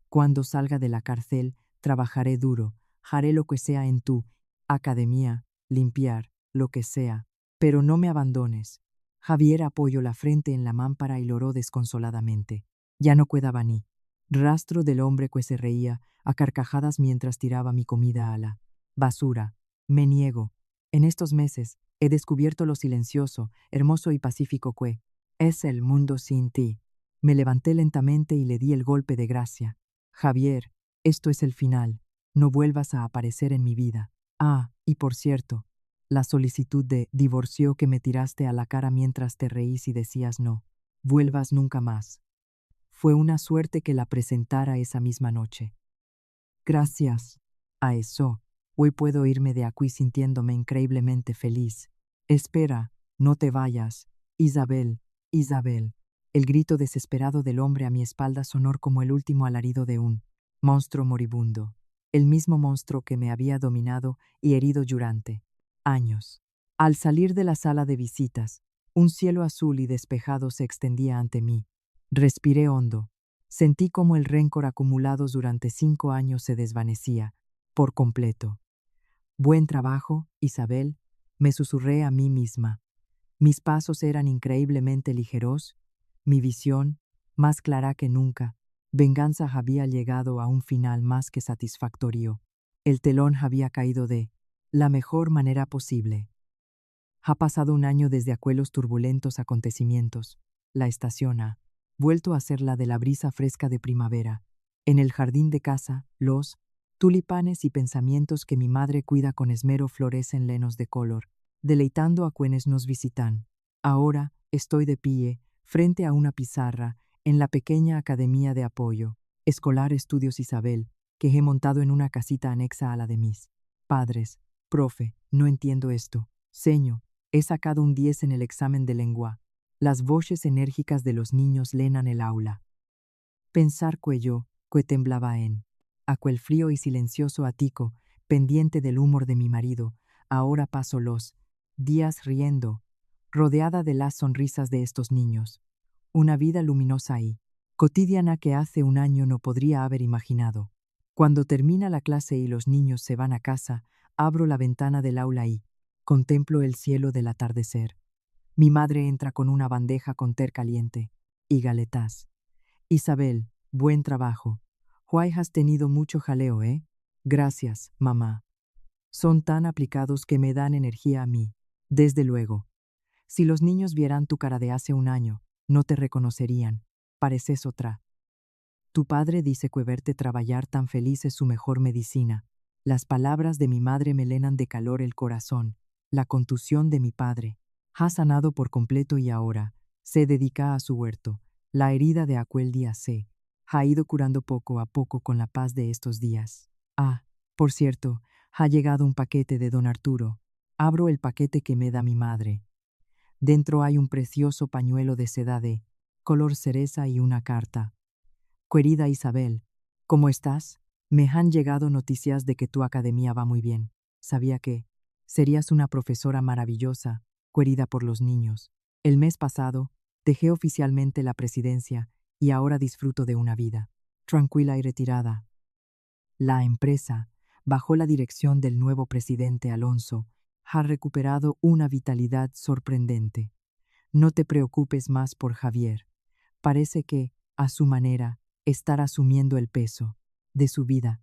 Cuando salga de la cárcel, trabajaré duro, haré lo que sea en tu academia, limpiar, lo que sea, pero no me abandones. Javier apoyó la frente en la mámpara y lloró desconsoladamente. Ya no quedaba ni rastro del hombre que se reía a carcajadas mientras tiraba mi comida a la basura. Me niego. En estos meses he descubierto lo silencioso, hermoso y pacífico que es el mundo sin ti. Me levanté lentamente y le di el golpe de gracia. Javier, esto es el final. No vuelvas a aparecer en mi vida. Ah, y por cierto, la solicitud de divorcio que me tiraste a la cara mientras te reís y decías no vuelvas nunca más. Fue una suerte que la presentara esa misma noche. Gracias a eso, hoy puedo irme de aquí sintiéndome increíblemente feliz. Espera, no te vayas. Isabel, Isabel. El grito desesperado del hombre a mi espalda sonó como el último alarido de un monstruo moribundo. El mismo monstruo que me había dominado y herido durante años. Al salir de la sala de visitas, un cielo azul y despejado se extendía ante mí. Respiré hondo. Sentí como el rencor acumulado durante 5 años se desvanecía, por completo. Buen trabajo, Isabel, me susurré a mí misma. Mis pasos eran increíblemente ligeros, mi visión, más clara que nunca. Venganza había llegado a un final más que satisfactorio. El telón había caído de la mejor manera posible. Ha pasado un año desde aquellos turbulentos acontecimientos. La estación ha vuelto a ser la de la brisa fresca de primavera. En el jardín de casa, los tulipanes y pensamientos que mi madre cuida con esmero florecen llenos de color, deleitando a quienes nos visitan. Ahora estoy de pie, frente a una pizarra, en la pequeña academia de apoyo escolar Estudios Isabel, que he montado en una casita anexa a la de mis padres. Profe, no entiendo esto. Seño, he sacado un 10 en el examen de lengua. Las voces enérgicas de los niños llenan el aula. Pensar que temblaba en aquel frío y silencioso ático, pendiente del humor de mi marido, ahora paso los días riendo, rodeada de las sonrisas de estos niños. Una vida luminosa y cotidiana que hace un año no podría haber imaginado. Cuando termina la clase y los niños se van a casa, abro la ventana del aula y contemplo el cielo del atardecer. Mi madre entra con una bandeja con té caliente y galetas. Isabel, buen trabajo. Hoy has tenido mucho jaleo, ¿eh? Gracias, mamá. Son tan aplicados que me dan energía a mí. Desde luego. Si los niños vieran tu cara de hace un año, no te reconocerían. Pareces otra. Tu padre dice que verte trabajar tan feliz es su mejor medicina. Las palabras de mi madre me llenan de calor el corazón. La contusión de mi padre ha sanado por completo y ahora se dedica a su huerto. La herida de aquel día se ha ido curando poco a poco con la paz de estos días. Ah, por cierto, ha llegado un paquete de don Arturo. Abro el paquete que me da mi madre. Dentro hay un precioso pañuelo de seda de color cereza y una carta. Querida Isabel, ¿cómo estás? Me han llegado noticias de que tu academia va muy bien. Sabía que serías una profesora maravillosa, querida por los niños. El mes pasado, dejé oficialmente la presidencia y ahora disfruto de una vida tranquila y retirada. La empresa, bajo la dirección del nuevo presidente Alonso, ha recuperado una vitalidad sorprendente. No te preocupes más por Javier. Parece que, a su manera, estará asumiendo el peso de su vida.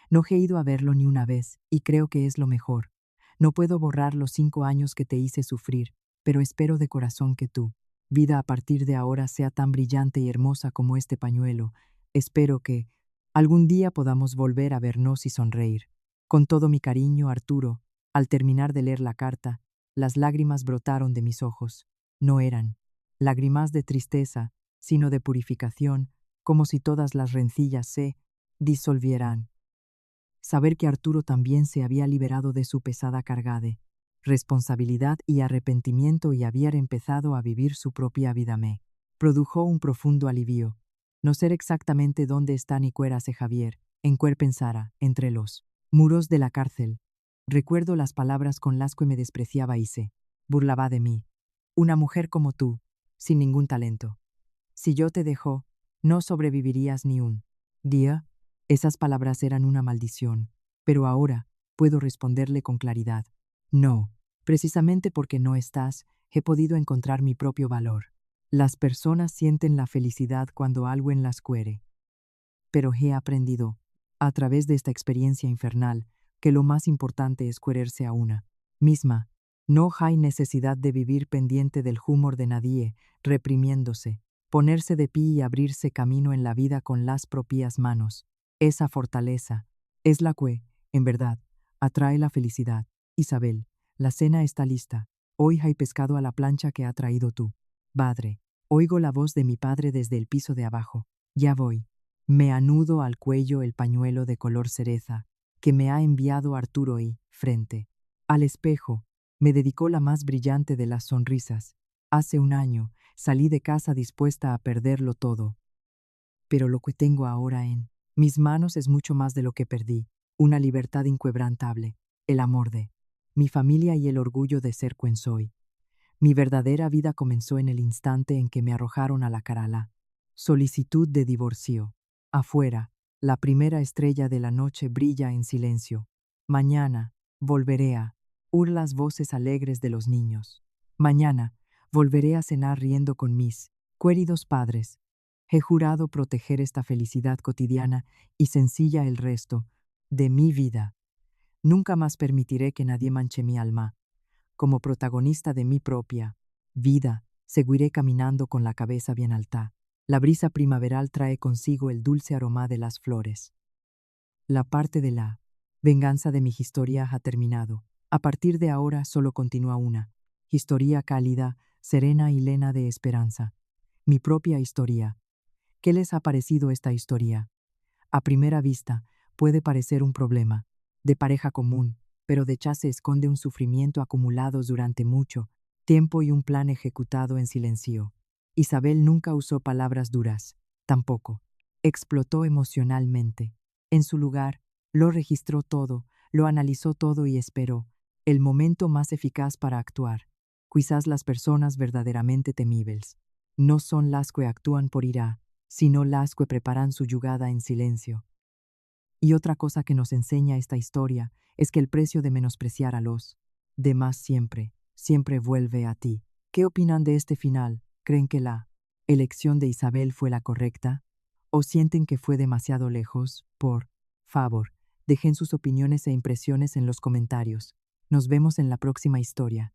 No he ido a verlo ni una vez y creo que es lo mejor. No puedo borrar los 5 años que te hice sufrir, pero espero de corazón que tu vida a partir de ahora sea tan brillante y hermosa como este pañuelo. Espero que algún día podamos volver a vernos y sonreír. Con todo mi cariño, Arturo. Al terminar de leer la carta, las lágrimas brotaron de mis ojos. No eran lágrimas de tristeza, sino de purificación, como si todas las rencillas se disolvieran. Saber que Arturo también se había liberado de su pesada carga de responsabilidad y arrepentimiento y había empezado a vivir su propia vida me produjo un profundo alivio. No sé exactamente dónde está ni cuérase Javier, en cuer pensara, entre los muros de la cárcel. Recuerdo las palabras con las que me despreciaba y se burlaba de mí. Una mujer como tú, sin ningún talento. Si yo te dejo, no sobrevivirías ni un día. Esas palabras eran una maldición, pero ahora puedo responderle con claridad. No, precisamente porque no estás, he podido encontrar mi propio valor. Las personas sienten la felicidad cuando algo en las quiere. Pero he aprendido, a través de esta experiencia infernal, que lo más importante es quererse a una misma. No hay necesidad de vivir pendiente del humor de nadie, reprimiéndose, ponerse de pie y abrirse camino en la vida con las propias manos. Esa fortaleza es la que, en verdad, atrae la felicidad. Isabel, la cena está lista. Hoy hay pescado a la plancha que ha traído tú. Padre, oigo la voz de mi padre desde el piso de abajo. Ya voy. Me anudo al cuello el pañuelo de color cereza que me ha enviado Arturo y, frente al espejo, me dedicó la más brillante de las sonrisas. Hace un año salí de casa dispuesta a perderlo todo. Pero lo que tengo ahora en mis manos es mucho más de lo que perdí. Una libertad inquebrantable, el amor de mi familia y el orgullo de ser quien soy. Mi verdadera vida comenzó en el instante en que me arrojaron a la cara la solicitud de divorcio. Afuera, la primera estrella de la noche brilla en silencio. Mañana, volveré a oír las voces alegres de los niños. Mañana, volveré a cenar riendo con mis queridos padres. He jurado proteger esta felicidad cotidiana y sencilla el resto de mi vida. Nunca más permitiré que nadie manche mi alma. Como protagonista de mi propia vida, seguiré caminando con la cabeza bien alta. La brisa primaveral trae consigo el dulce aroma de las flores. La parte de la venganza de mi historia ha terminado. A partir de ahora solo continúa una historia cálida, serena y llena de esperanza. Mi propia historia. ¿Qué les ha parecido esta historia? A primera vista, puede parecer un problema de pareja común, pero detrás se esconde un sufrimiento acumulado durante mucho tiempo y un plan ejecutado en silencio. Isabel nunca usó palabras duras, tampoco explotó emocionalmente. En su lugar, lo registró todo, lo analizó todo y esperó el momento más eficaz para actuar. Quizás las personas verdaderamente temibles no son las que actúan por ira, sino las que preparan su yugada en silencio. Y otra cosa que nos enseña esta historia es que el precio de menospreciar a los demás siempre, siempre vuelve a ti. ¿Qué opinan de este final? ¿Creen que la elección de Isabel fue la correcta? ¿O sienten que fue demasiado lejos? Por favor, dejen sus opiniones e impresiones en los comentarios. Nos vemos en la próxima historia.